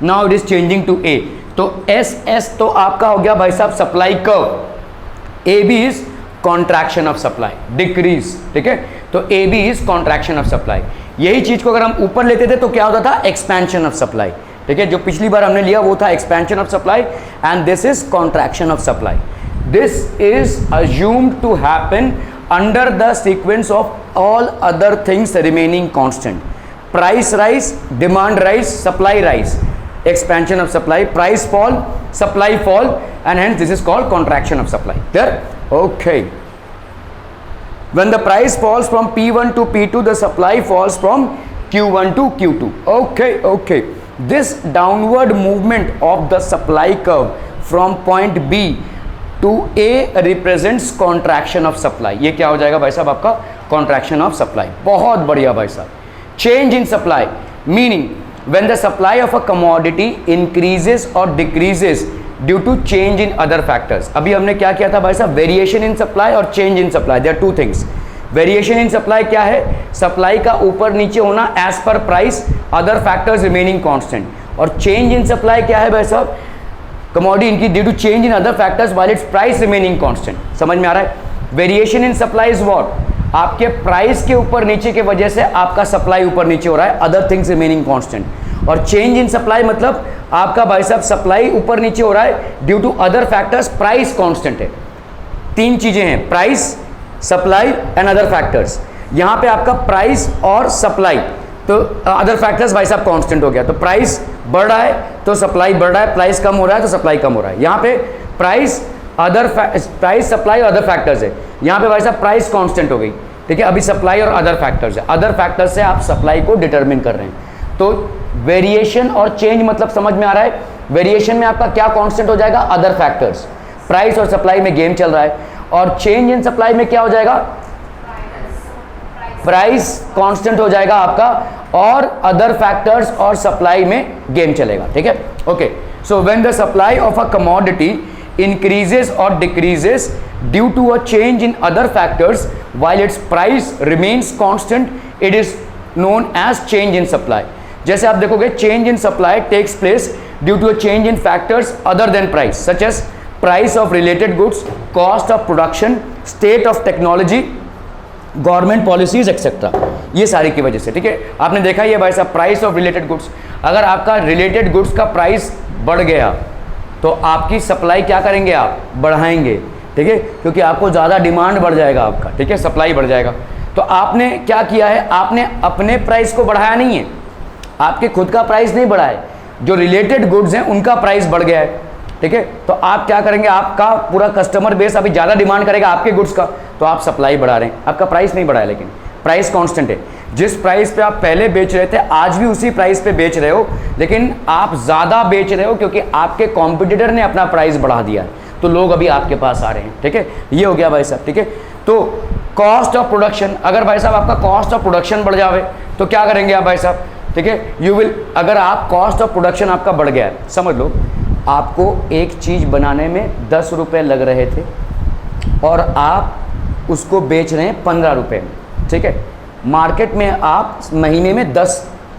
now it is changing to A. तो SS तो आपका हो गया भाई साहब supply curve, AB is contraction of supply, decrease, ठीक है। तो AB is contraction of supply। यही चीज को अगर हम ऊपर लेते थे तो क्या होता था, expansion of supply, ठीक है। जो पिछली बार हमने लिया वो था expansion of supply and this is contraction of supply. This is assumed to happen under the sequence of all other things remaining constant. Price rise, demand rise, supply rise, expansion of supply, price fall, supply fall, and hence this is called contraction of supply. There? Okay. When the price falls from P1 to P2, the supply falls from Q1 to Q2. Okay, okay. This downward movement of the supply curve from point B to A represents contraction of supply. ये क्या हो जाएगा भाई साहब आपका, contraction of supply. बहुत बढ़िया भाई साहब। Change in supply meaning when the supply of a commodity increases or decreases due to change in other factors. अभी हमने क्या किया था भाई साहब, वेरिएशन इन सप्लाई और change in supply, there are two things. Variation in supply क्या है, सप्लाई का ऊपर नीचे होना as per price, other factors remaining constant. और चेंज इन सप्लाई क्या है भाई साहब, कमोडिटी इनकी due to change in other factors while it's price remaining constant. समझ में आ रहा है। Variation in supply is what, आपके प्राइस के ऊपर नीचे के वजह से आपका सप्लाई ऊपर नीचे हो रहा है, अदर थिंग्स रिमेनिंग कांस्टेंट। और चेंज इन सप्लाई मतलब आपका भाई साहब सप्लाई ऊपर नीचे हो रहा है due to other factors, price constant है। तीन चीजें हैं, price, supply and other factors. यहाँ पे आपका प्राइस और सप्लाई, तो अदर फैक्टर्स भाई साहब कांस्टेंट हो गया। तो प्राइस बढ़ रहा है तो सप्लाई बढ़ रहा है, प्राइस कम हो रहा है तो सप्लाई कम हो रहा है। यहाँ पे प्राइस सप्लाई और अदर फैक्टर्स है, यहाँ पे भाई साहब प्राइस कांस्टेंट हो गई, ठीक है। अभी सप्लाई और अदर फैक्टर्स है, अदर फैक्टर्स से आप सप्लाई को डिटरमिन कर रहे हैं। तो वेरिएशन और चेंज मतलब समझ में आ रहा है। वेरिएशन में आपका क्या कांस्टेंट हो जाएगा, अदर फैक्टर्स, प्राइस और सप्लाई में गेम चल रहा है। और चेंज इन सप्लाई में क्या हो जाएगा, प्राइस कांस्टेंट हो जाएगा आपका और अदर फैक्टर्स और सप्लाई में गेम चलेगा, ठीक है। Okay, so when the supply of a commodity increases or decreases due to a change in other factors while its price remains constant, it is known as change in supply. जैसे आप देखोगे change in supply takes place due to a change in factors other than price, such as price of related goods, cost of production, state of technology, government policies etcetera, ये सारी की वजह से, ठीक है। आपने देखा ये भाई साहब प्राइस ऑफ रिलेटेड गुड्स, अगर आपका रिलेटेड गुड्स का प्राइस बढ़ गया तो आपकी सप्लाई क्या करेंगे आप, बढ़ाएंगे, ठीक है, क्योंकि आपको ज़्यादा डिमांड बढ़ जाएगा आपका, ठीक है, सप्लाई बढ़ जाएगा। तो आपने क्या किया है, आपने अपने प्राइस को बढ़ाया नहीं है, आपके खुद का प्राइस नहीं बढ़ा है, जो रिलेटेड गुड्स हैं उनका प्राइस बढ़ गया है, ठीक है। तो आप क्या करेंगे, आपका पूरा कस्टमर बेस अभी ज़्यादा डिमांड करेगा आपके गुड्स का, तो आप सप्लाई बढ़ा रहे हैं, आपका प्राइस नहीं बढ़ा है, लेकिन प्राइस कांस्टेंट है। जिस प्राइस पे आप पहले बेच रहे थे आज भी उसी प्राइस पे बेच रहे हो, लेकिन आप ज़्यादा बेच रहे हो क्योंकि आपके कॉम्पिटिटर ने अपना प्राइस बढ़ा दिया है, तो लोग अभी आपके पास आ रहे हैं, ठीक है। ये हो गया भाई साहब, ठीक है। तो कॉस्ट ऑफ प्रोडक्शन, अगर भाई साहब आपका कॉस्ट ऑफ प्रोडक्शन बढ़ जावे तो क्या करेंगे आप भाई साहब, ठीक है, यू विल, अगर आप कॉस्ट ऑफ प्रोडक्शन आपका बढ़ गया है, समझ लो आपको एक चीज़ बनाने में 10 रुपये लग रहे थे और आप उसको बेच रहे हैं 15 रुपये में, ठीक है। मार्केट में आप महीने में 10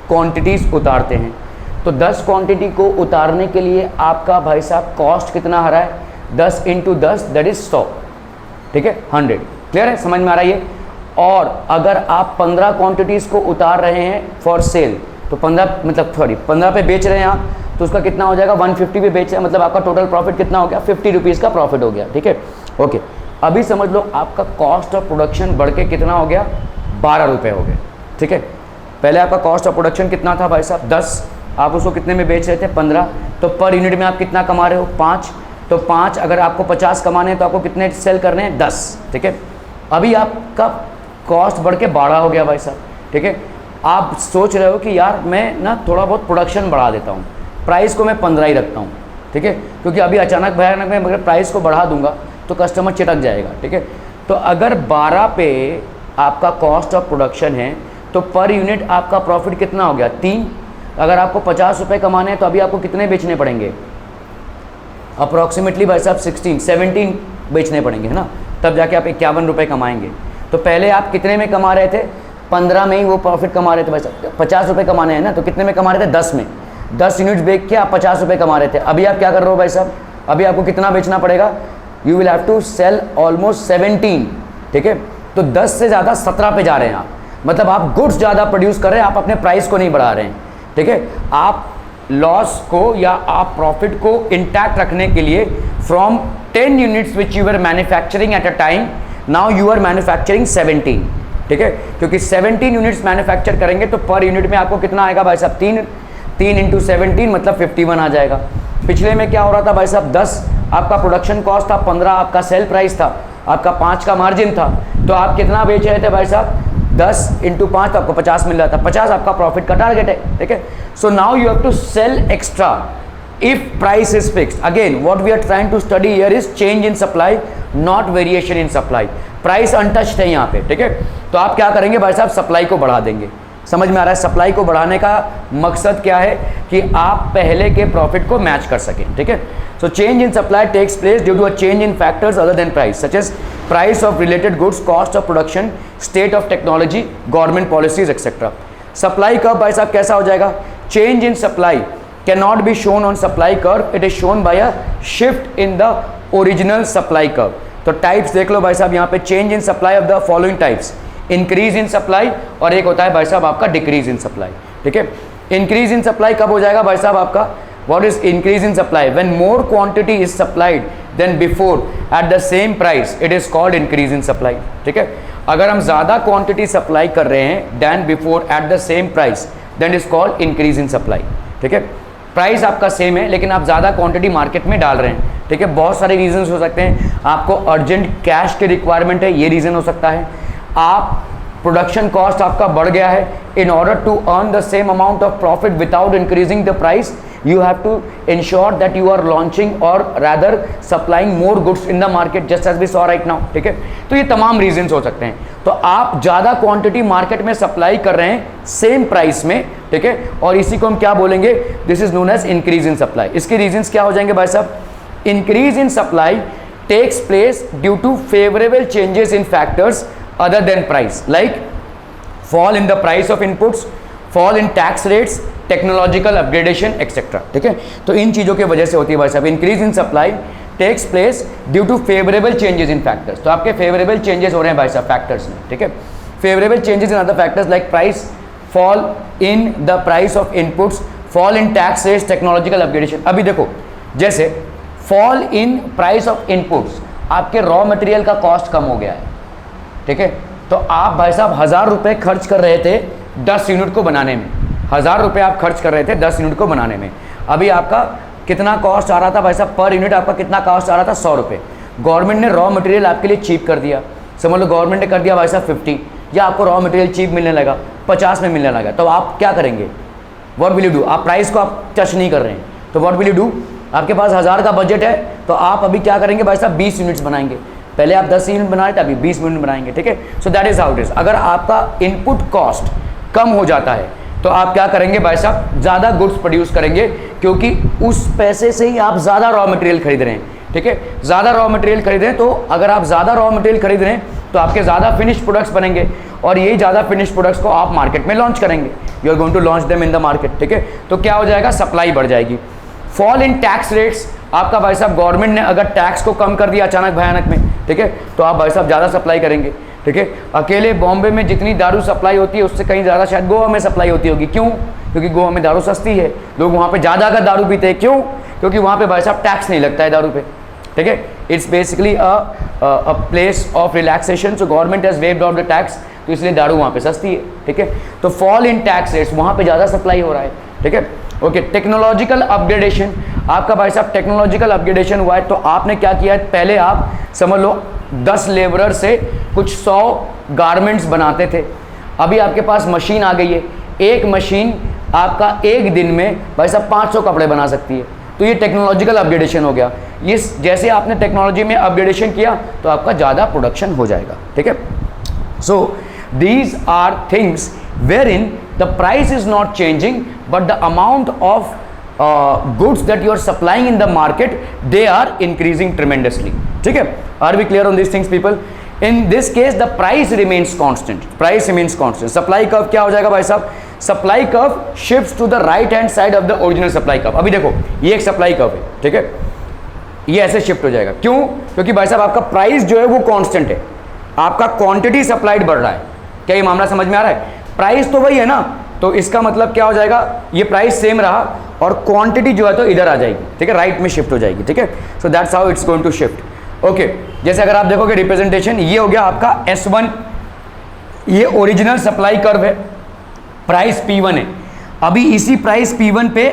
क्वांटिटीज़ उतारते हैं, तो 10 क्वांटिटी को उतारने के लिए आपका भाई साहब कॉस्ट कितना आ रहा है, 10 × 10 दैट इज़ 100, ठीक है, 100। क्लियर है, समझ में आ रहा है ये। और अगर आप 15 क्वांटिटीज़ को उतार रहे हैं फॉर सेल, तो 15 पे बेच रहे हैं आप, तो उसका कितना हो जाएगा 150 पे बेचा, मतलब आपका टोटल प्रॉफिट कितना हो गया 50 रुपीज़ का प्रॉफिट हो गया। ठीक है, ओके। अभी समझ लो आपका कॉस्ट ऑफ प्रोडक्शन बढ़ के कितना हो गया 12 रुपये हो गए। ठीक है, पहले आपका कॉस्ट ऑफ प्रोडक्शन कितना था भाई साहब 10, आप उसको कितने में बेच रहे थे 15, तो पर यूनिट में आप कितना कमा रहे हो 5, तो 5 अगर आपको 50 कमाने हैं तो आपको कितने सेल करने हैं 10। ठीक है, अभी आपका कॉस्ट बढ़ के 12 हो गया भाई साहब। ठीक है, आप सोच रहे हो कि यार मैं ना थोड़ा बहुत प्रोडक्शन बढ़ा देता हूँ, प्राइस को मैं 15 ही रखता हूँ। ठीक है, क्योंकि अभी अचानक भयानक मैं अगर प्राइस को बढ़ा दूंगा तो कस्टमर चिटक जाएगा। ठीक है, तो अगर 12 पे आपका कॉस्ट ऑफ प्रोडक्शन है तो पर यूनिट आपका प्रॉफिट कितना हो गया 3। अगर आपको 50 रुपये कमाने हैं तो अभी आपको कितने बेचने पड़ेंगे अप्रॉक्सीमेटली भाई साहब 17 बेचने पड़ेंगे, है ना, तब जाके आप 51 रुपये कमाएंगे। तो पहले आप कितने में कमा रहे थे 15 में ही वो प्रॉफिट कमा रहे थे भाई साहब, 50 रुपये कमाने हैं ना, तो कितने में कमा रहे थे 10 में, 10 यूनिट्स बेच के आप 50 रुपये कमा रहे थे। अभी आप क्या कर रहे हो भाई साहब, अभी आपको कितना बेचना पड़ेगा, you will have to sell almost 17। ठीक है, तो 10 से ज़्यादा 17 पे जा रहे हैं आप, मतलब आप गुड्स ज़्यादा प्रोड्यूस कर रहे हैं, आप अपने प्राइस को नहीं बढ़ा रहे हैं। ठीक है, आप लॉस को या आप प्रॉफिट को इंटैक्ट रखने के लिए from 10 units which you are manufacturing at a time, now you are manufacturing 17। ठीक है, क्योंकि 17 यूनिट्स मैन्युफैक्चर करेंगे तो पर यूनिट में आपको कितना आएगा भाई साहब 3 इंटू 17 मतलब 51 आ जाएगा। पिछले में क्या हो रहा था भाई साहब 10 आपका प्रोडक्शन कॉस्ट था, 15 आपका सेल प्राइस था, आपका 5 का मार्जिन था, तो आप कितना बेच रहे थे भाई साहब 10 इंटू 5 तो आपको 50 मिल रहा था, 50 आपका प्रॉफिट का टारगेट है। ठीक है, so now you have to sell extra if price is fixed. Again what we are trying to study here is change in supply, not variation in supply. Price untouched है यहाँ पे। ठीक है, तो आप क्या करेंगे भाई साहब सप्लाई को बढ़ा देंगे। समझ में आ रहा है, सप्लाई को बढ़ाने का मकसद क्या है कि आप पहले के प्रॉफिट को मैच कर सकें। ठीक है, so change in supply takes place due to a change in factors other than price such as price of related goods, cost of production, state of technology, government policies etcetera. Supply curve भाई साहब कैसा हो जाएगा, change in supply can not be shown on supply curve, it is shown by a shift in the original supply curve. तो types देख लो भाई साहब यहाँ पे, change in supply of the following types, increase in supply और एक होता है भाई साहब आपका डिक्रीज इन सप्लाई। ठीक है, इंक्रीज इन सप्लाई कब हो जाएगा भाई साहब आपका, what is increase in supply, when more quantity is supplied than before at the same price, it is called increase in supply. ठीक है, अगर हम ज्यादा क्वांटिटी सप्लाई कर रहे हैं than before at the same price then is called increase in supply. ठीक है, प्राइस आपका सेम है लेकिन आप ज़्यादा क्वांटिटी मार्केट में डाल रहे हैं। ठीक है, बहुत सारे रीजंस हो सकते हैं, आपको अर्जेंट कैश की रिक्वायरमेंट है, ये रीज़न हो सकता है, आप प्रोडक्शन कॉस्ट आपका बढ़ गया है, in order to earn the same amount of profit without increasing the price you have to ensure that you are launching or rather supplying more goods in the market just as we saw right now। ठीक है, तो ये तमाम reasons हो सकते हैं। तो आप ज़्यादा क्वांटिटी मार्केट में सप्लाई कर रहे हैं सेम प्राइस में। ठीक है, और इसी को हम क्या बोलेंगे, this is known as increase in supply. इसके रीजंस क्या हो जाएंगे भाई साहब, increase in supply takes place due to favourable changes in factors other than price, like fall in the price of inputs, fall in tax rates, technological upgradation etcetera. ठीक है, तो इन चीज़ों की वजह से होती है भाई साहब increase in supply takes place due to favourable changes in factors. तो आपके फेवरेबल चेंजेस हो रहे हैं भाई साहब फैक्टर्स में। ठीक है, favourable changes in other factors like price, fall in the price of inputs, fall in tax rates, technological upgradation. अभी देखो जैसे fall in price of inputs, आपके रॉ मटेरियल का कॉस्ट कम हो गया है। ठीक है, तो आप भाई साहब 1000 रुपये खर्च कर रहे थे 10 यूनिट को बनाने में, 1000 रुपये आप खर्च कर रहे थे 10 यूनिट को बनाने में। अभी आपका कितना कॉस्ट आ रहा था भाई साहब, पर यूनिट आपका कितना कॉस्ट आ रहा था 100 रुपये। गवर्नमेंट ने रॉ मटेरियल आपके लिए चीप कर दिया, समझ लो गवर्नमेंट ने कर दिया भाई साहब 50, या आपको रॉ मटेरियल चीप मिलने लगा 50 में मिलने लगा, तो आप क्या करेंगे, व्हाट विल यू डू, आप प्राइस को आप टच नहीं कर रहे हैं, तो व्हाट विल यू डू, आपके पास 1000 का बजट है तो आप अभी क्या करेंगे भाई साहब 20 यूनिट्स बनाएंगे। पहले आप 10 यूनिट बना रहे थे, अभी 20 यूनिट बनाएंगे। ठीक है, so that is how it is. अगर आपका इनपुट कॉस्ट कम हो जाता है तो आप क्या करेंगे भाई साहब, ज़्यादा गुड्स प्रोड्यूस करेंगे, क्योंकि उस पैसे से ही आप ज़्यादा रॉ मटेरियल खरीद रहे हैं। ठीक है, ज़्यादा रॉ मटेरियल खरीद रहे हैं, तो अगर आप ज़्यादा रॉ मटेरियल खरीद रहे हैं तो आपके ज़्यादा फिनिश प्रोडक्ट्स बनेंगे और यही ज़्यादा फिनिश प्रोडक्ट्स को आप मार्केट में लॉन्च करेंगे, you are going to launch them in the market. ठीक है, तो क्या हो जाएगा, सप्लाई बढ़ जाएगी। फॉल इन टैक्स रेट्स, आपका भाई साहब गवर्नमेंट ने अगर टैक्स को कम कर दिया अचानक भयानक में, ठीक है, तो आप भाई साहब ज़्यादा सप्लाई करेंगे। ठीक है, अकेले बॉम्बे में जितनी दारू सप्लाई होती है उससे कहीं ज़्यादा शायद गोवा में सप्लाई होती होगी। क्यों, क्योंकि गोवा में दारू सस्ती है, लोग वहाँ पे ज़्यादा का दारू पीते हैं। क्यों? क्योंकि वहाँ पे भाई साहब टैक्स नहीं लगता है दारू पे, ठीक है। It's basically a place of relaxation, so government has waived of the tax, तो इसलिए दारू वहाँ पे सस्ती है, ठीक है। तो फॉल इन टैक्स रेट्स, वहाँ पे ज़्यादा सप्लाई हो रहा है, ठीक है। ओके, टेक्नोलॉजिकल अपग्रेडेशन, आपका भाई साहब टेक्नोलॉजिकल अपग्रेडेशन हुआ है, तो आपने क्या किया है, पहले आप समझ लो 10 लेबरर से कुछ 100 गारमेंट्स बनाते थे, अभी आपके पास मशीन आ गई है, एक मशीन आपका एक दिन में भाई साहब 500 कपड़े बना सकती है। तो ये टेक्नोलॉजिकल अपग्रेडेशन हो गया। इस जैसे आपने टेक्नोलॉजी में अपग्रेडेशन किया तो आपका ज़्यादा प्रोडक्शन हो जाएगा, ठीक है। So these are things wherein the price is not changing but the amount of goods that you are supplying in the market, they are increasing tremendously, ठीक है। Are we clear on these things people? In this case the price remains constant, price remains constant. Supply curve क्या हो जाएगा भाई साहब, supply curve shifts to the right hand side of the original supply curve. अभी देखो ये एक supply curve है, ठीक है, ये ऐसे शिफ्ट हो जाएगा। क्यों? क्योंकि भाई साहब आपका प्राइस जो है वो कांस्टेंट है, आपका क्वांटिटी सप्लाइड बढ़ रहा है। क्या ये मामला समझ में आ रहा है? प्राइस तो वही है ना, तो इसका मतलब क्या हो जाएगा, ये प्राइस सेम रहा और क्वांटिटी जो है तो इधर आ जाएगी, ठीक है, राइट में शिफ्ट हो जाएगी, ठीक है। So that's how it's going to shift. Okay, जैसे अगर आप देखोगे रिप्रेजेंटेशन, ये हो गया आपका S1, ये ओरिजिनल सप्लाई कर्व है, प्राइस P1 है। अभी इसी प्राइस P1 पे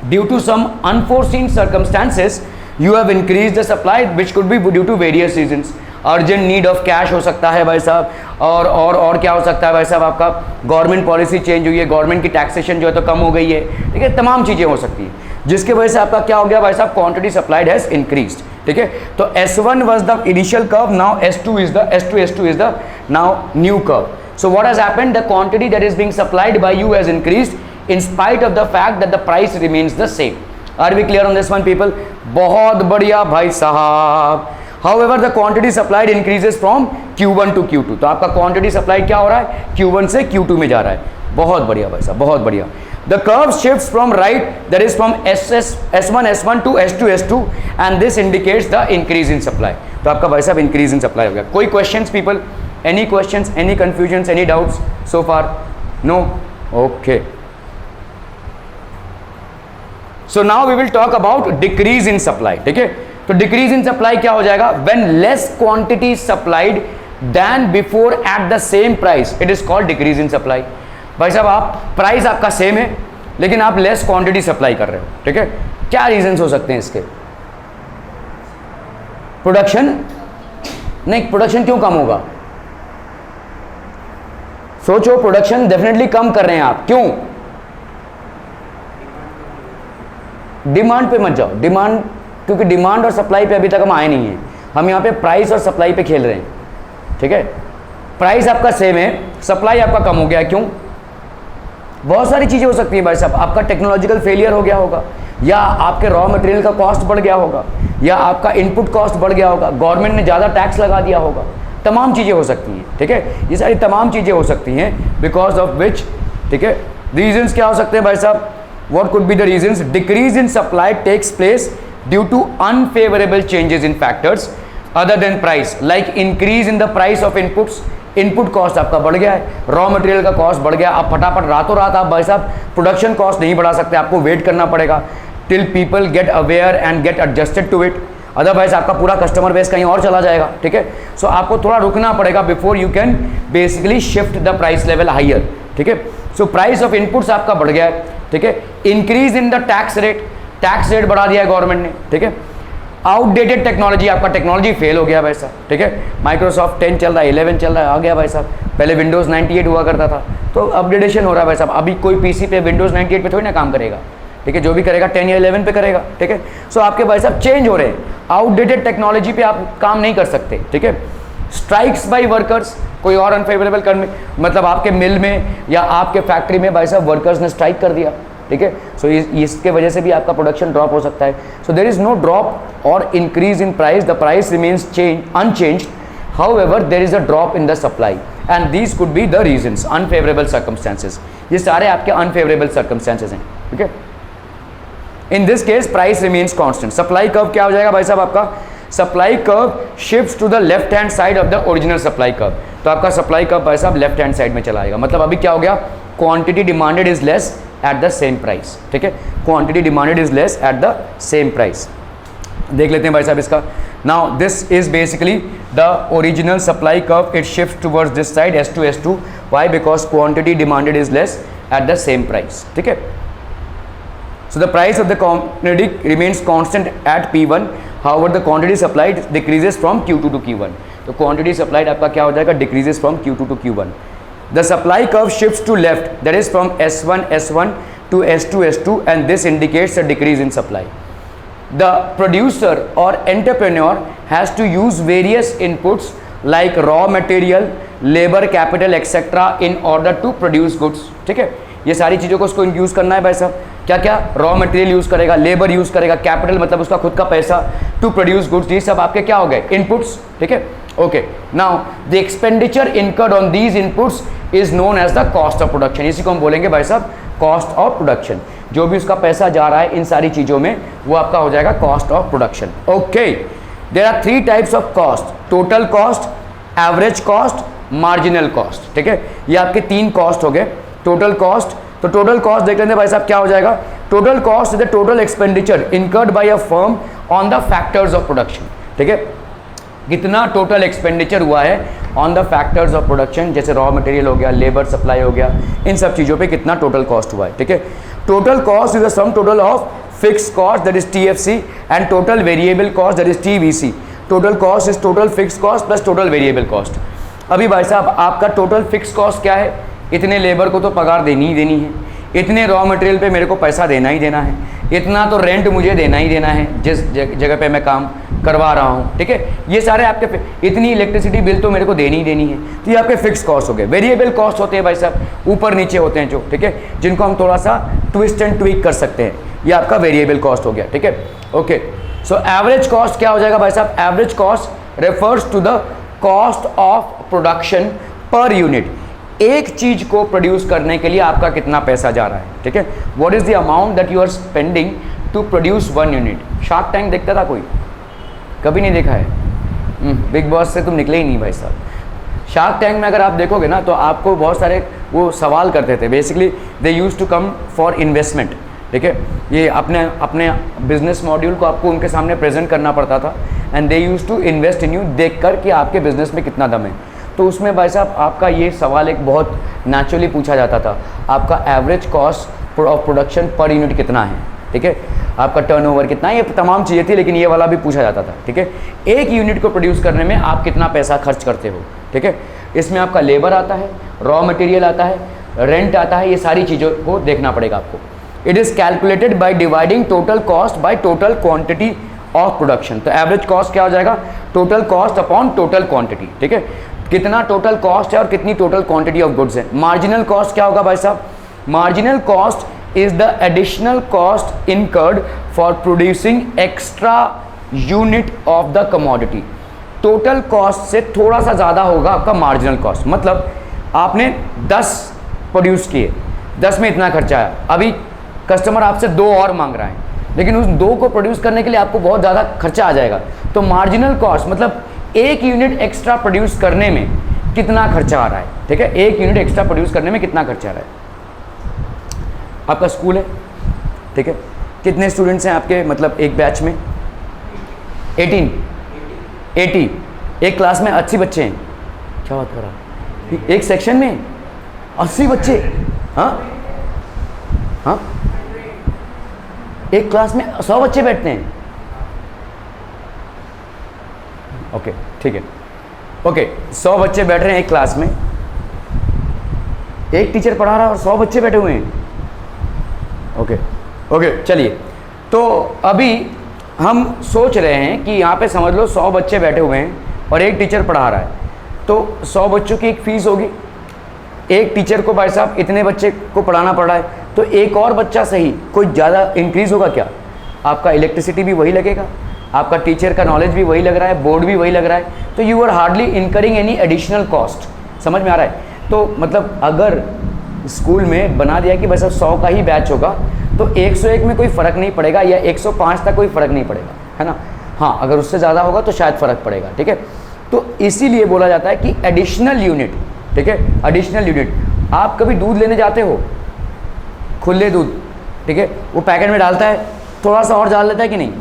due to some unforeseen circumstances you have increase the supply which could be due to various reasons. Urgent need of cash हो सकता है भाई साहब, और क्या हो सकता है भाई साहब, आपका गवर्नमेंट पॉलिसी चेंज हुई है, गवर्नमेंट की टैक्सेशन जो है तो कम हो गई है, ठीक है, तमाम चीज़ें हो सकती है जिसके वजह से आपका क्या हो गया भाई साहब, क्वांटिटी सप्लाइड हैज इंक्रीज्ड, ठीक है। तो S1 was the initial curve, now S2 is the now new curve. So what has happened, the quantity that is being supplied by you has increased in spite of the fact that the price remains the same. Are we clear on this one people? बहुत बढ़िया भाई साहब। However, the quantity supplied increases from Q1 to Q2. तो आपका quantity supply क्या हो रहा है, Q1 से Q2 में जा रहा है। बहुत बढ़िया भाई साहब, बहुत बढ़िया। The curve shifts from right, that is from S1 to S2 and this indicates the increase in supply. तो आपका भाई साहब increase in supply हो गया। कोई questions people? Any questions, any confusions, any doubts so far? No? Okay. So now we will talk about decrease in supply, ठीक है। तो डिक्रीज इन सप्लाई क्या हो जाएगा, when less quantity supplied than before at the same price, it is called decrease in supply. भाई साहब आप price आपका सेम है लेकिन आप लेस क्वांटिटी सप्लाई कर रहे हो, ठीक है। क्या रीजंस हो सकते हैं इसके? प्रोडक्शन नहीं, प्रोडक्शन क्यों कम होगा? सोचो, प्रोडक्शन डेफिनेटली कम कर रहे हैं आप, क्यों? डिमांड पे मत जाओ, डिमांड, क्योंकि डिमांड और सप्लाई पे अभी तक हम आए नहीं हैं, हम यहाँ पे प्राइस और सप्लाई पे खेल रहे हैं, ठीक है। प्राइस आपका सेम है, सप्लाई आपका कम हो गया, क्यों? बहुत सारी चीज़ें हो सकती हैं भाई साहब, आपका टेक्नोलॉजिकल फेलियर हो गया होगा, या आपके रॉ मटेरियल का कॉस्ट बढ़ गया होगा, या आपका इनपुट कॉस्ट बढ़ गया होगा, गवर्नमेंट ने ज़्यादा टैक्स लगा दिया होगा, तमाम चीज़ें हो सकती हैं, ठीक है। ये सारी तमाम चीज़ें हो सकती हैं बिकॉज ऑफ विच, ठीक है। रीजंस क्या हो सकते हैं भाई साहब, what could be the reasons? Decrease in supply takes place due to unfavorable changes in factors other than price, like increase in the price of inputs, input cost आपका बढ़ गया है, रॉ मटेरियल का कॉस्ट बढ़ गया, आप फटाफट रातों रात आप भाई साहब प्रोडक्शन कॉस्ट नहीं बढ़ा सकते, आपको वेट करना पड़ेगा till people get aware and get adjusted to it, otherwise आपका पूरा कस्टमर बेस कहीं और चला जाएगा, ठीक है। सो आपको थोड़ा रुकना पड़ेगा before you can basically shift the price level higher, ठीक है। सो प्राइस ऑफ इनपुट्स आपका बढ़ गया है, ठीक है। Increase in the tax rate, tax rate बढ़ा दिया है गवर्नमेंट ने, ठीक है। आउटडेटेड टेक्नोलॉजी, आपका टेक्नोलॉजी फेल हो गया भाई साहब, ठीक है। माइक्रोसॉफ्ट 10 चल रहा है, 11 चल रहा है, आ गया भाई साहब, पहले विंडोज़ 98 हुआ करता था, तो अपग्रेडेशन हो रहा है भाई साहब। अभी कोई पीसी पे विंडोज़ 98 पे थोड़ी ना काम करेगा, ठीक है, जो भी करेगा 10 या 11 पे करेगा, ठीक है। सो आपके भाई साहब चेंज हो रहे हैं, आउटडेटेड टेक्नोलॉजी पे आप काम नहीं कर सकते, ठीक है। स्ट्राइक्स बाई वर्कर्स, कोई और अनफेवरेबल मतलब आपके मिल में या आपके फैक्ट्री में भाई साहब वर्कर्स ने स्ट्राइक कर दिया, ठीक है। सो इसके वजह से भी आपका प्रोडक्शन ड्रॉप हो सकता है। So there is no drop or increase in price, the price remains unchanged, however there is a drop in the supply and these could be the reasons, unfavourable circumstances, ये सारे आपके unfavourable circumstances हैं, ठीक है। In this case price remains constant. Supply curve क्या हो जाएगा भाई साहब, आपका supply curve shifts to the left hand side of the original supply curve, तो आपका सप्लाई कर्व भाई साहब लेफ्ट हैंड साइड में चला आएगा। मतलब अभी क्या हो गया, quantity demanded is less at the same price, ठीक है। Quantity demanded is less at the same price. देख लेते हैं भाई साहब इसका। Now this is basically the original supply curve, it shift towards this side S2 S2, why? Because quantity demanded is less at the same price, ठीक है। So the price of the commodity remains constant at P1, however the quantity supplied decreases from Q2 to Q1. तो quantity supplied आपका क्या हो जाएगा? Decreases from Q2 to Q1. The supply curve shifts to left, that is from S1 S1 to S2 S2, and this indicates a decrease in supply. The producer or entrepreneur has to use various inputs like raw material, labor, capital, etc. in order to produce goods, ठीक है। ये सारी चीज़ों को उसको use करना है भाई साहब। क्या क्या? रॉ मटेरियल यूज़ करेगा, लेबर यूज़ करेगा, कैपिटल मतलब उसका खुद का पैसा, टू प्रोड्यूस गुड्स, ये सब आपके क्या हो गए? इनपुट्स, ठीक है। Okay, now the expenditure incurred on these inputs is known as the cost of production. इसी को हम बोलेंगे भाई साहब कॉस्ट ऑफ प्रोडक्शन। जो भी उसका पैसा जा रहा है इन सारी चीज़ों में, वो आपका हो जाएगा cost of production. Okay, there are 3 types of cost: total cost, average cost, marginal cost, ठीक है। ये आपके 3 कॉस्ट हो गए। टोटल कॉस्ट, तो टोटल कॉस्ट देख लेते हैं भाई साहब क्या हो जाएगा। Total cost is the total expenditure incurred by a firm on the factors of production, ठीक है। कितना टोटल एक्सपेंडिचर हुआ है on the factors of production, जैसे रॉ मटेरियल हो गया, लेबर सप्लाई हो गया, इन सब चीज़ों पे कितना टोटल कॉस्ट हुआ है, ठीक है। Total cost is the sum total of fix cost that is TFC and total variable cost that is TVC। Total cost is total fix cost plus total variable cost. अभी भाई साहब आपका total fix cost क्या है? इतने labour को तो पगार देनी ही देनी है, इतने रॉ मटेरियल पे मेरे को पैसा देना ही देना है, इतना तो रेंट मुझे देना ही देना है जिस जगह पे मैं काम करवा रहा हूँ, ठीक है। ये सारे आपके, इतनी इलेक्ट्रिसिटी बिल तो मेरे को देनी ही देनी है। तो ये आपके फिक्स कॉस्ट हो गए। वेरिएबल कॉस्ट होते हैं भाई साहब ऊपर नीचे होते हैं जो, ठीक है, जिनको हम थोड़ा सा ट्विस्ट एंड ट्वीक कर सकते हैं। ये आपका वेरिएबल कॉस्ट हो गया, ठीक है। ओके, सो एवरेज कॉस्ट क्या हो जाएगा भाई साहब? Average cost refers to the cost of production per unit. एक चीज को प्रोड्यूस करने के लिए आपका कितना पैसा जा रहा है, ठीक है। What is the amount that you are spending to produce 1 unit. Shark Tank देखता था कोई? कभी नहीं देखा है? बिग बॉस से तुम निकले ही नहीं भाई साहब। शार्क टैंक में अगर आप देखोगे ना तो आपको बहुत सारे वो सवाल करते थे। Basically they used to come for investment, ठीक है। ये अपने बिजनेस मॉड्यूल को आपको उनके सामने प्रेजेंट करना पड़ता था and they used to invest in you, देख कर कि आपके बिजनेस में कितना दम है। तो उसमें भाई साहब आपका ये सवाल एक बहुत नेचुरली पूछा जाता था, आपका average cost of production per unit कितना है, ठीक है, आपका टर्नओवर कितना है, ये तमाम चीज़ें थी, लेकिन ये वाला भी पूछा जाता था, ठीक है। एक यूनिट को प्रोड्यूस करने में आप कितना पैसा खर्च करते हो, ठीक है। इसमें आपका लेबर आता है, रॉ मटेरियल आता है, रेंट आता है, ये सारी चीज़ों को देखना पड़ेगा आपको। It is calculated by dividing total cost by total quantity of production. तो एवरेज कॉस्ट क्या हो जाएगा? Total cost upon total quantity, ठीक है। कितना टोटल कॉस्ट है और कितनी टोटल क्वांटिटी ऑफ गुड्स है। मार्जिनल कॉस्ट क्या होगा भाई साहब? Marginal cost is the additional cost incurred for producing extra unit of the commodity. Total cost से थोड़ा सा ज़्यादा होगा आपका मार्जिनल कॉस्ट। मतलब आपने 10 प्रोड्यूस किए, 10 में इतना खर्चा आया, अभी कस्टमर आपसे 2 और मांग रहा है, लेकिन उस 2 को प्रोड्यूस करने के लिए आपको बहुत ज़्यादा खर्चा आ जाएगा। तो मार्जिनल कॉस्ट मतलब एक यूनिट एक्स्ट्रा प्रोड्यूस करने में कितना खर्चा आ रहा है, ठीक है। एक यूनिट एक्स्ट्रा प्रोड्यूस करने में कितना खर्चा आ रहा है। आपका स्कूल है, ठीक है, कितने स्टूडेंट्स हैं आपके, मतलब एक बैच में 80 एक क्लास में 80 बच्चे हैं। क्या बात कर रहा है? एक सेक्शन में 80 बच्चे? हाँ हाँ, एक क्लास में 100 बच्चे बैठते हैं। ओके, ठीक है, ओके, 100 बच्चे बैठ रहे हैं एक क्लास में, एक टीचर पढ़ा रहा है और 100 बच्चे बैठे हुए हैं। ओके ओके, चलिए, तो अभी हम सोच रहे हैं कि यहाँ पे समझ लो 100 बच्चे बैठे हुए हैं और एक टीचर पढ़ा रहा है, तो 100 बच्चों की एक फ़ीस होगी। एक टीचर को भाई साहब इतने बच्चे को पढ़ाना पड़ रहा है, तो एक और बच्चा सही, कोई ज़्यादा इंक्रीज़ होगा क्या? आपका इलेक्ट्रिसिटी भी वही लगेगा, आपका टीचर का नॉलेज भी वही लग रहा है, बोर्ड भी वही लग रहा है, तो you are hardly incurring any additional cost. समझ में आ रहा है? तो मतलब अगर स्कूल में बना दिया कि बस 100 का ही बैच होगा, तो 101 में कोई फ़र्क नहीं पड़ेगा, या 105 तक कोई फ़र्क नहीं पड़ेगा, है ना। हाँ, अगर उससे ज़्यादा होगा तो शायद फ़र्क पड़ेगा, ठीक है। तो इसीलिए बोला जाता है कि एडिशनल यूनिट, ठीक है, एडिशनल यूनिट। आप कभी दूध लेने जाते हो, खुले दूध, ठीक है, वो पैकेट में डालता है, थोड़ा सा और डाल देता है कि नहीं,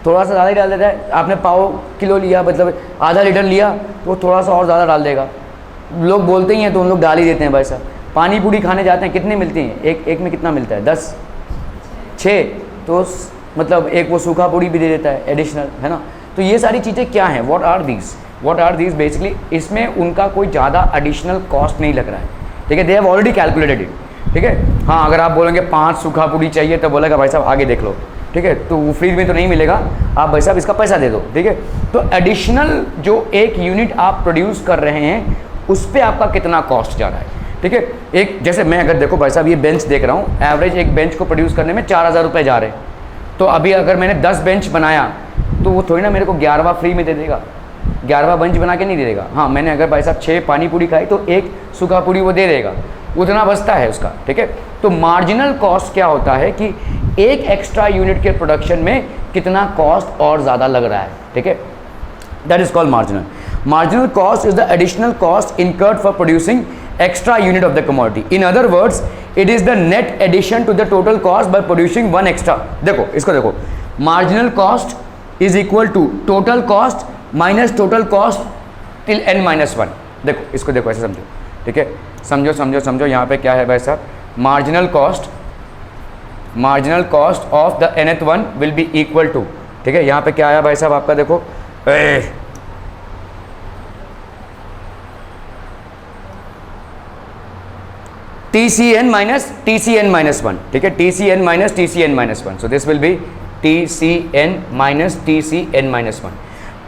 थोड़ा सा ज़्यादा ही डाल देता है। आपने पाव किलो लिया, मतलब आधा लीटर लिया, तो थोड़ा सा और ज़्यादा डाल देगा। लोग बोलते ही हैं तो उन लोग डाल ही देते हैं भाई साहब। पानी पूरी खाने जाते हैं, कितने मिलती हैं, एक में कितना मिलता है, 10, 6, तो मतलब एक वो सूखा पूरी भी दे देता है एडिशनल, है ना। तो ये सारी चीज़ें क्या हैं, व्हाट आर दीज बेसिकली, इसमें उनका कोई ज़्यादा एडिशनल कॉस्ट नहीं लग रहा है, ठीक है, दे हैव ऑलरेडी कैलकुलेटेड इट, ठीक है। हाँ, अगर आप बोलेंगे 5 सूखा पूरी चाहिए तो बोलेगा भाई साहब आगे देख लो, ठीक है, तो वो फ्री में तो नहीं मिलेगा, आप भाई साहब इसका पैसा दे दो, ठीक है। तो एडिशनल जो एक यूनिट आप प्रोड्यूस कर रहे हैं उस पर आपका कितना कॉस्ट जा रहा है, ठीक है। एक जैसे मैं अगर देखो भाई साहब ये बेंच देख रहा हूँ, एवरेज एक बेंच को प्रोड्यूस करने में 4000 रुपये जा रहे हैं। तो अभी अगर मैंने 10 बेंच बनाया तो वो थोड़ी ना मेरे को 11वां फ्री में दे देगा, 11वां बेंच बना के नहीं दे देगा। हाँ, मैंने अगर भाई साहब 6 पानी पूरी खाई तो 1 सूखा पूरी वो दे देगा, उतना बचता है उसका, ठीक है। तो मार्जिनल कॉस्ट क्या होता है कि एक एक्स्ट्रा यूनिट के प्रोडक्शन में कितना कॉस्ट और ज़्यादा लग रहा है, ठीक है, that is called marginal. Marginal cost is the additional cost incurred for producing extra unit of the commodity. In other words, it is the net addition to the total cost by producing one extra. देखो इसको देखो, marginal cost is equal to total cost minus total cost till n minus 1. देखो इसको देखो ऐसे समझो, ठीक है, समझो समझो समझो। यहाँ पे क्या है भाई साहब, marginal cost of the nth one will be equal to, ठीक है। यहाँ पे क्या आया भाई साहब आपका, देखो TCN minus TCN minus 1, ठीक है, TCN minus TCN minus 1, so this will be TCN minus TCN minus 1।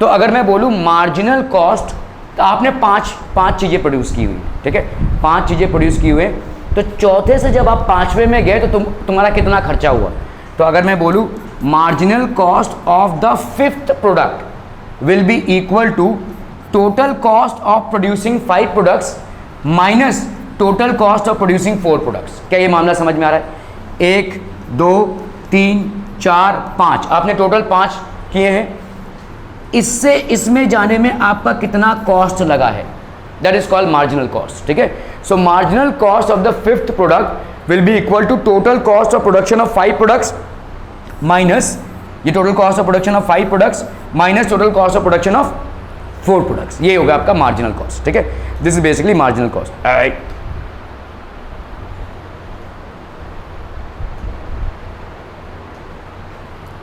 तो अगर मैं बोलूँ मार्जिनल कॉस्ट, तो आपने पांच चीज़ें प्रोड्यूस की हुई, ठीक है, 5 चीज़ें प्रोड्यूस की हुए, तो चौथे से जब आप 5वें में गए तो तुम्हारा कितना खर्चा हुआ। तो अगर मैं बोलूँ marginal cost of the 5th product will be equal to total cost of producing 5 products minus total cost of producing 4 products. क्या ये मामला समझ में आ रहा है? 1 2 3 4 5, आपने टोटल 5 किए हैं, इससे इसमें जाने में आपका कितना कॉस्ट लगा है, that is called marginal cost, ठीक है। So marginal cost of the 5th product will be equal to total cost of production of 5 products minus ये total cost of production of 5 products minus total cost of production of 4 products. ये होगा आपका marginal cost, ठीक है। This is basically marginal cost.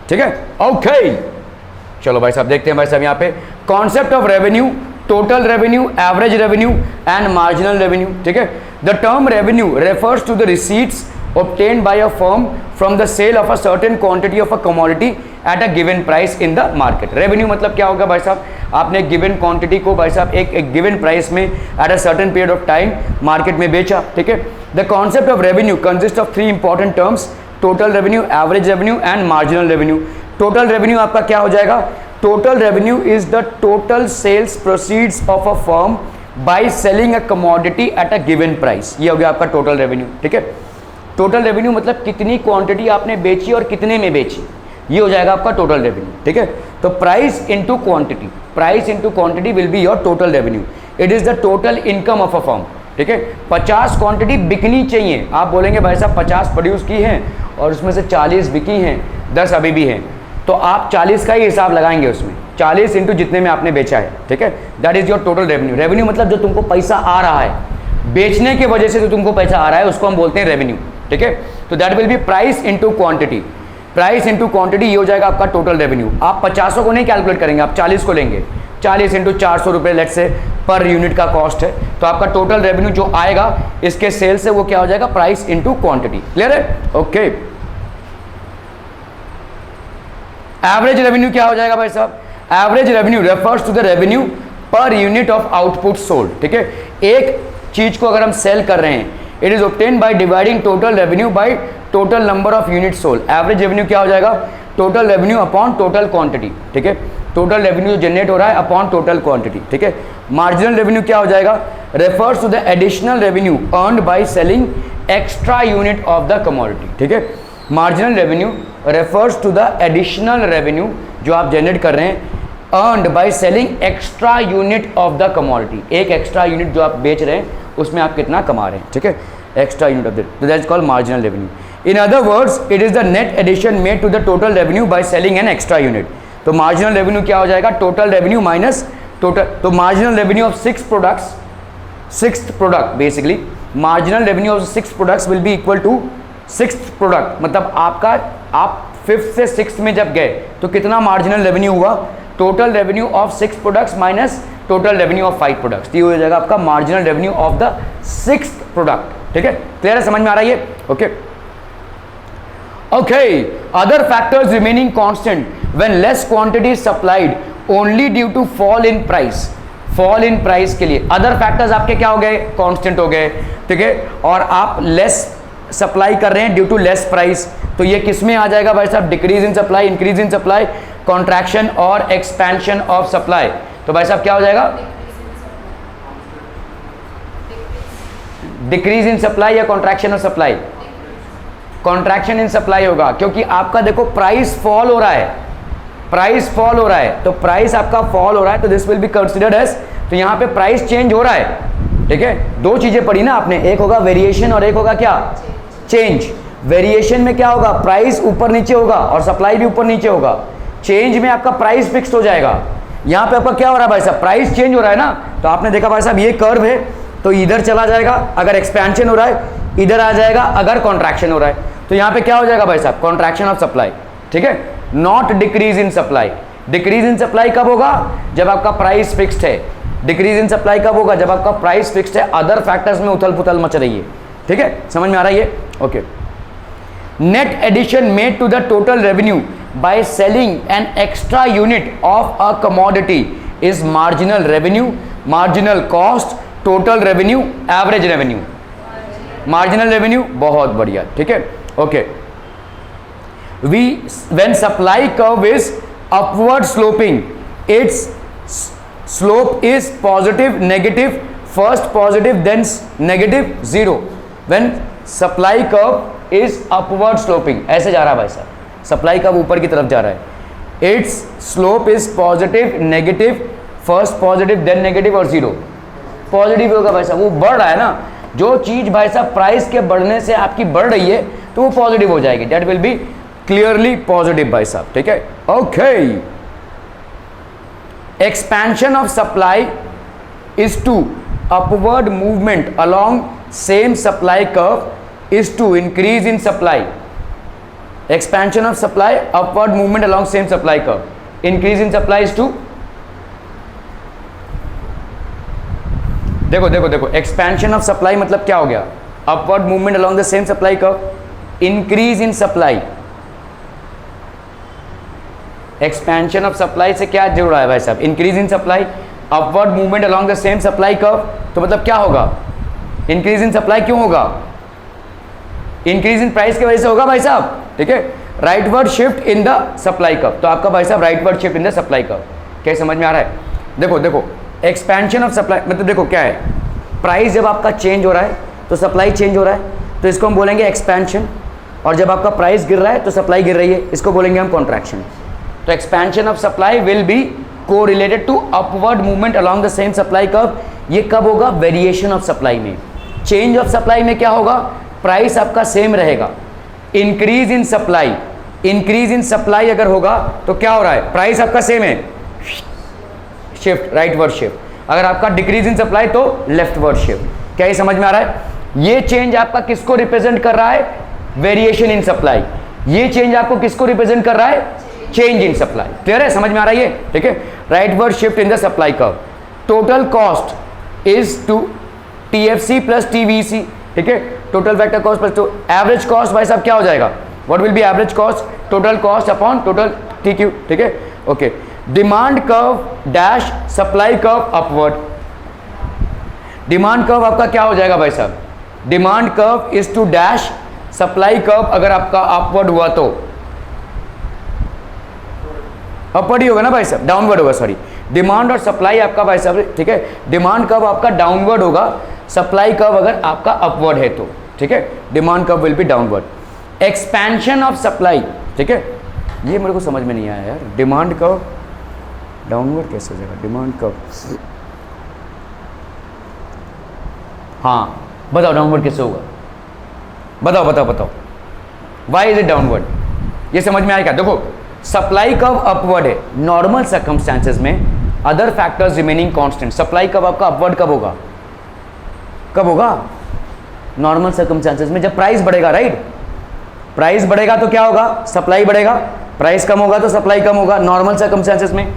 ठीक है, okay, चलो भाई साहब देखते हैं भाई साहब यहाँ पे concept of revenue, total revenue, average revenue and marginal revenue, ठीक है। The term revenue refers to the receipts obtained by a firm from the sale of a certain quantity of a commodity at a given price in the market. Revenue मतलब क्या होगा भाई साहब, आपने given quantity को भाई साहब एक गिवन प्राइस में at a certain period of time market में बेचा, ठीक है। The concept of revenue consist of 3 important terms, total revenue, average revenue and marginal revenue. Total revenue आपका क्या हो जाएगा, total revenue is the total sales proceeds of a firm by selling a commodity at a given price. ये हो गया आपका total revenue, ठीक है। टोटल रेवेन्यू मतलब कितनी क्वांटिटी आपने बेची और कितने में बेची, ये हो जाएगा आपका टोटल रेवेन्यू, ठीक है। तो price into quantity, price into quantity will be your total revenue. It is the total income of a firm, ठीक है। 50 क्वांटिटी बिकनी चाहिए, आप बोलेंगे भाई साहब 50 प्रोड्यूस की हैं और उसमें से 40 बिकी हैं, 10 अभी भी हैं, तो आप 40 का ही हिसाब लगाएंगे उसमें, 40 इंटू जितने में आपने बेचा है, ठीक है। That is your total revenue. Revenue मतलब जो तुमको पैसा आ रहा है, बेचने की वजह से जो तुमको पैसा आ रहा है उसको हम बोलते हैं रेवेन्यू, ठीक है। तो that will B price into quantity, price into quantity, ये हो जाएगा आपका टोटल रेवेन्यू। आप 50 को नहीं कैलकुलेट करेंगे, आप 40 को लेंगे, 40 इंटू 400 रुपये लेट से पर यूनिट का कॉस्ट है, तो आपका टोटल रेवेन्यू जो आएगा इसके सेल से वो क्या हो जाएगा, प्राइस इनटू क्वांटिटी। क्लियर है, ओके। एवरेज रेवेन्यू क्या हो जाएगा भाई साहब, average revenue refers to the revenue per unit of output sold, ठीक है। एक चीज को अगर हम सेल कर रहे हैं, it is obtain by dividing total revenue by total number of unit sold. Average revenue क्या हो जाएगा, total revenue upon total quantity, ठीक है। टोटल रेवेन्यू जनरेट हो रहा है अपॉन टोटल क्वांटिटी, ठीक है। मार्जिनल रेवेन्यू क्या हो जाएगा, refers to the additional revenue earned by selling extra unit of the commodity, ठीक है। Marginal revenue refers to the additional revenue जो आप जनरेट कर रहे हैं earned by selling extra unit of the commodity. एक एक्स्ट्रा यूनिट जो आप बेच रहे हैं उसमें आप कितना कमा रहे हैं, ठीक है। extra unit of that. So that's called marginal revenue. In other words, it is the net addition made to the total revenue by selling an extra unit. तो marginal revenue क्या हो जाएगा? Total revenue minus total. तो marginal revenue of 6 products, 6th product basically, marginal revenue of 6 products will be equal to 6th product. मतलब आपका आप 5th से 6th में जब गए तो कितना marginal revenue हुआ? Total revenue of 6 products minus total revenue of 5 products. ये हो जाएगा आपका marginal revenue of the 6th product. ठीक है, क्लियर है, समझ में आ रहा है? Okay okay. Other factors remaining constant when less quantity supplied only due to fall in price. Fall in price के लिए अदर फैक्टर्स आपके क्या हो गए? कांस्टेंट हो गए. ठीक है, और आप लेस सप्लाई कर रहे हैं ड्यू टू लेस प्राइस, तो ये किस में आ जाएगा भाई साहब? Decrease in supply, increase in supply, contraction और एक्सपेंशन ऑफ सप्लाई. तो भाई साहब क्या हो जाएगा? डिक्रीज इन सप्लाई या contraction of supply? Contraction in supply होगा, क्योंकि आपका देखो प्राइस फॉल हो रहा है, प्राइस फॉल हो रहा है, तो प्राइस आपका फॉल हो रहा है, तो this will be considered as, तो यहाँ पे प्राइस चेंज हो रहा है. ठीक है, दो चीजें पढ़ी ना आपने, एक होगा वेरिएशन और एक होगा क्या? चेंज. वेरिएशन में क्या होगा? प्राइस ऊपर नीचे होगा और सप्लाई भी ऊपर नीचे होगा. चेंज में आपका प्राइस फिक्स हो जाएगा. यहाँ पे आपका क्या हो रहा है भाई साहब? प्राइस चेंज हो रहा है ना, तो आपने देखा भाई साहब ये कर्व है, तो इधर चला जाएगा अगर एक्सपेंशन हो रहा है, इधर आ जाएगा अगर कॉन्ट्रैक्शन हो रहा है. तो यहाँ पे क्या हो जाएगा भाई साहब? Contraction of supply. ठीक है, not decrease in supply. Decrease in supply कब होगा? जब आपका प्राइस फिक्स्ड है. डिक्रीज इन सप्लाई कब होगा? जब आपका प्राइस फिक्स्ड है, अदर फैक्टर्स में उथल पुथल मच रही है. ठीक है, समझ में आ रहा है ये? Okay. Net addition made to the total revenue by selling an extra unit of a commodity is marginal revenue, marginal cost, total revenue, average revenue. Marginal revenue, बहुत बढ़िया. ठीक है, okay. When supply curve is upward sloping, its slope is positive, negative, first positive then negative, 0. When supply curve is upward sloping, ऐसे जा रहा है भाई साहब, सप्लाई कर्व ऊपर की तरफ जा रहा है. Its slope is positive, negative, first positive then negative और 0. पॉजिटिव होगा भाई साहब, वो बढ़ रहा है ना, जो चीज भाई साहब प्राइस के बढ़ने से आपकी बढ़ रही है तो वो पॉजिटिव हो जाएगी. That will be clearly positive भाई साहब. ठीक है, okay. Expansion of supply is to upward movement along same supply curve is to increase in supply. Expansion of supply, upward movement along same supply curve, increase in supply is to, देखो देखो देखो, expansion of supply मतलब क्या हो गया? Upward movement along the same supply curve, increase in supply. Expansion of supply से क्या जुड़ रहा है भाई साहब? Increase in supply, upward movement along the same supply curve, तो मतलब क्या होगा? इंक्रीज इन सप्लाई क्यों होगा? इंक्रीज इन प्राइस की वजह से होगा भाई साहब. ठीक है, rightward shift in the supply curve, तो आपका भाई साहब rightward shift in the supply curve. क्या समझ में आ रहा है? देखो देखो, एक्सपेंशन ऑफ सप्लाई मतलब देखो क्या है, प्राइस जब आपका चेंज हो रहा है तो सप्लाई चेंज हो रहा है, तो इसको हम बोलेंगे एक्सपेंशन. और जब आपका प्राइस गिर रहा है तो सप्लाई गिर रही है, इसको बोलेंगे हम कॉन्ट्रैक्शन. तो expansion of supply will be correlated to upward movement along the same supply curve. ये कब होगा? वेरिएशन ऑफ सप्लाई में. चेंज ऑफ सप्लाई में क्या होगा? प्राइस आपका सेम रहेगा. Increase in supply, increase in supply अगर होगा तो क्या हो रहा है? प्राइस आपका सेम है, शिफ्ट, राइटवर्ड शिफ्ट. अगर आपका डिक्रीज इन सप्लाई तो लेफ्टवर्ड शिफ्ट. क्या ये समझ में आ रहा है? ये चेंज आपका किसको रिप्रेजेंट कर रहा है? Variation in supply. ये चेंज आपको किसको रिप्रेजेंट कर रहा है? Change in supply. क्लियर है, समझ में आ रहा है ये? ठीक है, rightward shift in the supply curve. Total cost is to TFC plus TVC. ठीक है, total vector cost plus to average cost. भाई साहब क्या हो जाएगा? What will be average cost? Total cost upon total TQ. ठीक है, okay. Demand curve dash supply curve upward. Demand curve आपका क्या हो जाएगा भाई साहब? Demand curve is to dash supply curve. अगर आपका अपवर्ड हुआ तो अपवर्ड ही होगा ना भाई साहब, डाउनवर्ड होगा, सॉरी. डिमांड और सप्लाई आपका भाई साहब, ठीक है, डिमांड कर्व आपका डाउनवर्ड होगा, सप्लाई कर्व अगर आपका अपवर्ड है तो. ठीक है, demand curve will be downward. Expansion of supply. ठीक है, ये मेरे को समझ में नहीं आया यार, डिमांड कर्व डाउनवर्ड कैसे हो जाएगा? डिमांड कर्व, हाँ बताओ डाउनवर्ड कैसे होगा? बताओ बताओ बताओ, वाई इज इट डाउनवर्ड? ये समझ में आएगा? देखो सप्लाई कर्व अपवर्ड है नॉर्मल सर्कमस्टेंसेज में, other factors remaining constant. Supply curve आपका अपवर्ड कब होगा? कब होगा? नॉर्मल सर्कमस्टेंसेज में, जब प्राइस बढ़ेगा, राइट? प्राइस बढ़ेगा तो क्या होगा? सप्लाई बढ़ेगा। प्राइस कम होगा तो सप्लाई कम होगा नॉर्मल सर्कमस्टेंसेज में।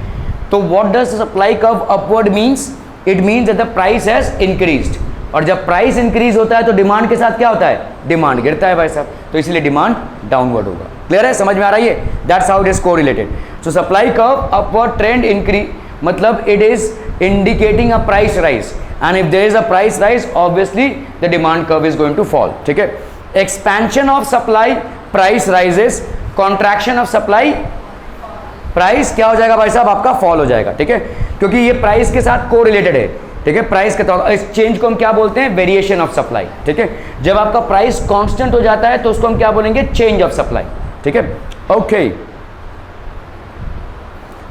तो what does supply curve upward means? It means that the price has increased, और जब प्राइस इंक्रीज होता है तो डिमांड के साथ क्या होता है? डिमांड गिरता है भाई साहब, तो इसलिए डिमांड डाउनवर्ड होगा। क्लियर है? समझ में आ रही है? That's how it is correlated. So supply curve upward trend increase, मतलब it is indicating a price rise, and if there is a price rise obviously the demand curve is going to fall. ठीक है? Expansion of supply, price rises, contraction of supply, price क्या हो जाएगा भाई साहब? आपका fall हो जाएगा। ठीक है? क्योंकि ये प्राइस के साथ कोरिलेटेड है। ठीक है? प्राइस के तौर, इस चेंज को हम क्या बोलते हैं? Variation of supply. ठीक है? जब आपका प्राइस कांस्टेंट हो जाता है तो उसको हम क्या बोलेंगे? Change of supply. ठीक है? Okay,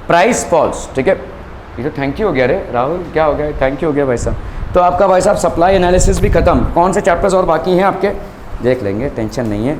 price falls. ठीक है? ये तो थैंक यू हो गया रे राहुल, क्या हो गया? थैंक यू हो गया भाई साहब। तो आपका भाई साहब सप्लाई एनालिसिस भी खत्म। कौन से चैप्टर्स और बाकी हैं आपके? देख लेंगे, टेंशन नहीं है।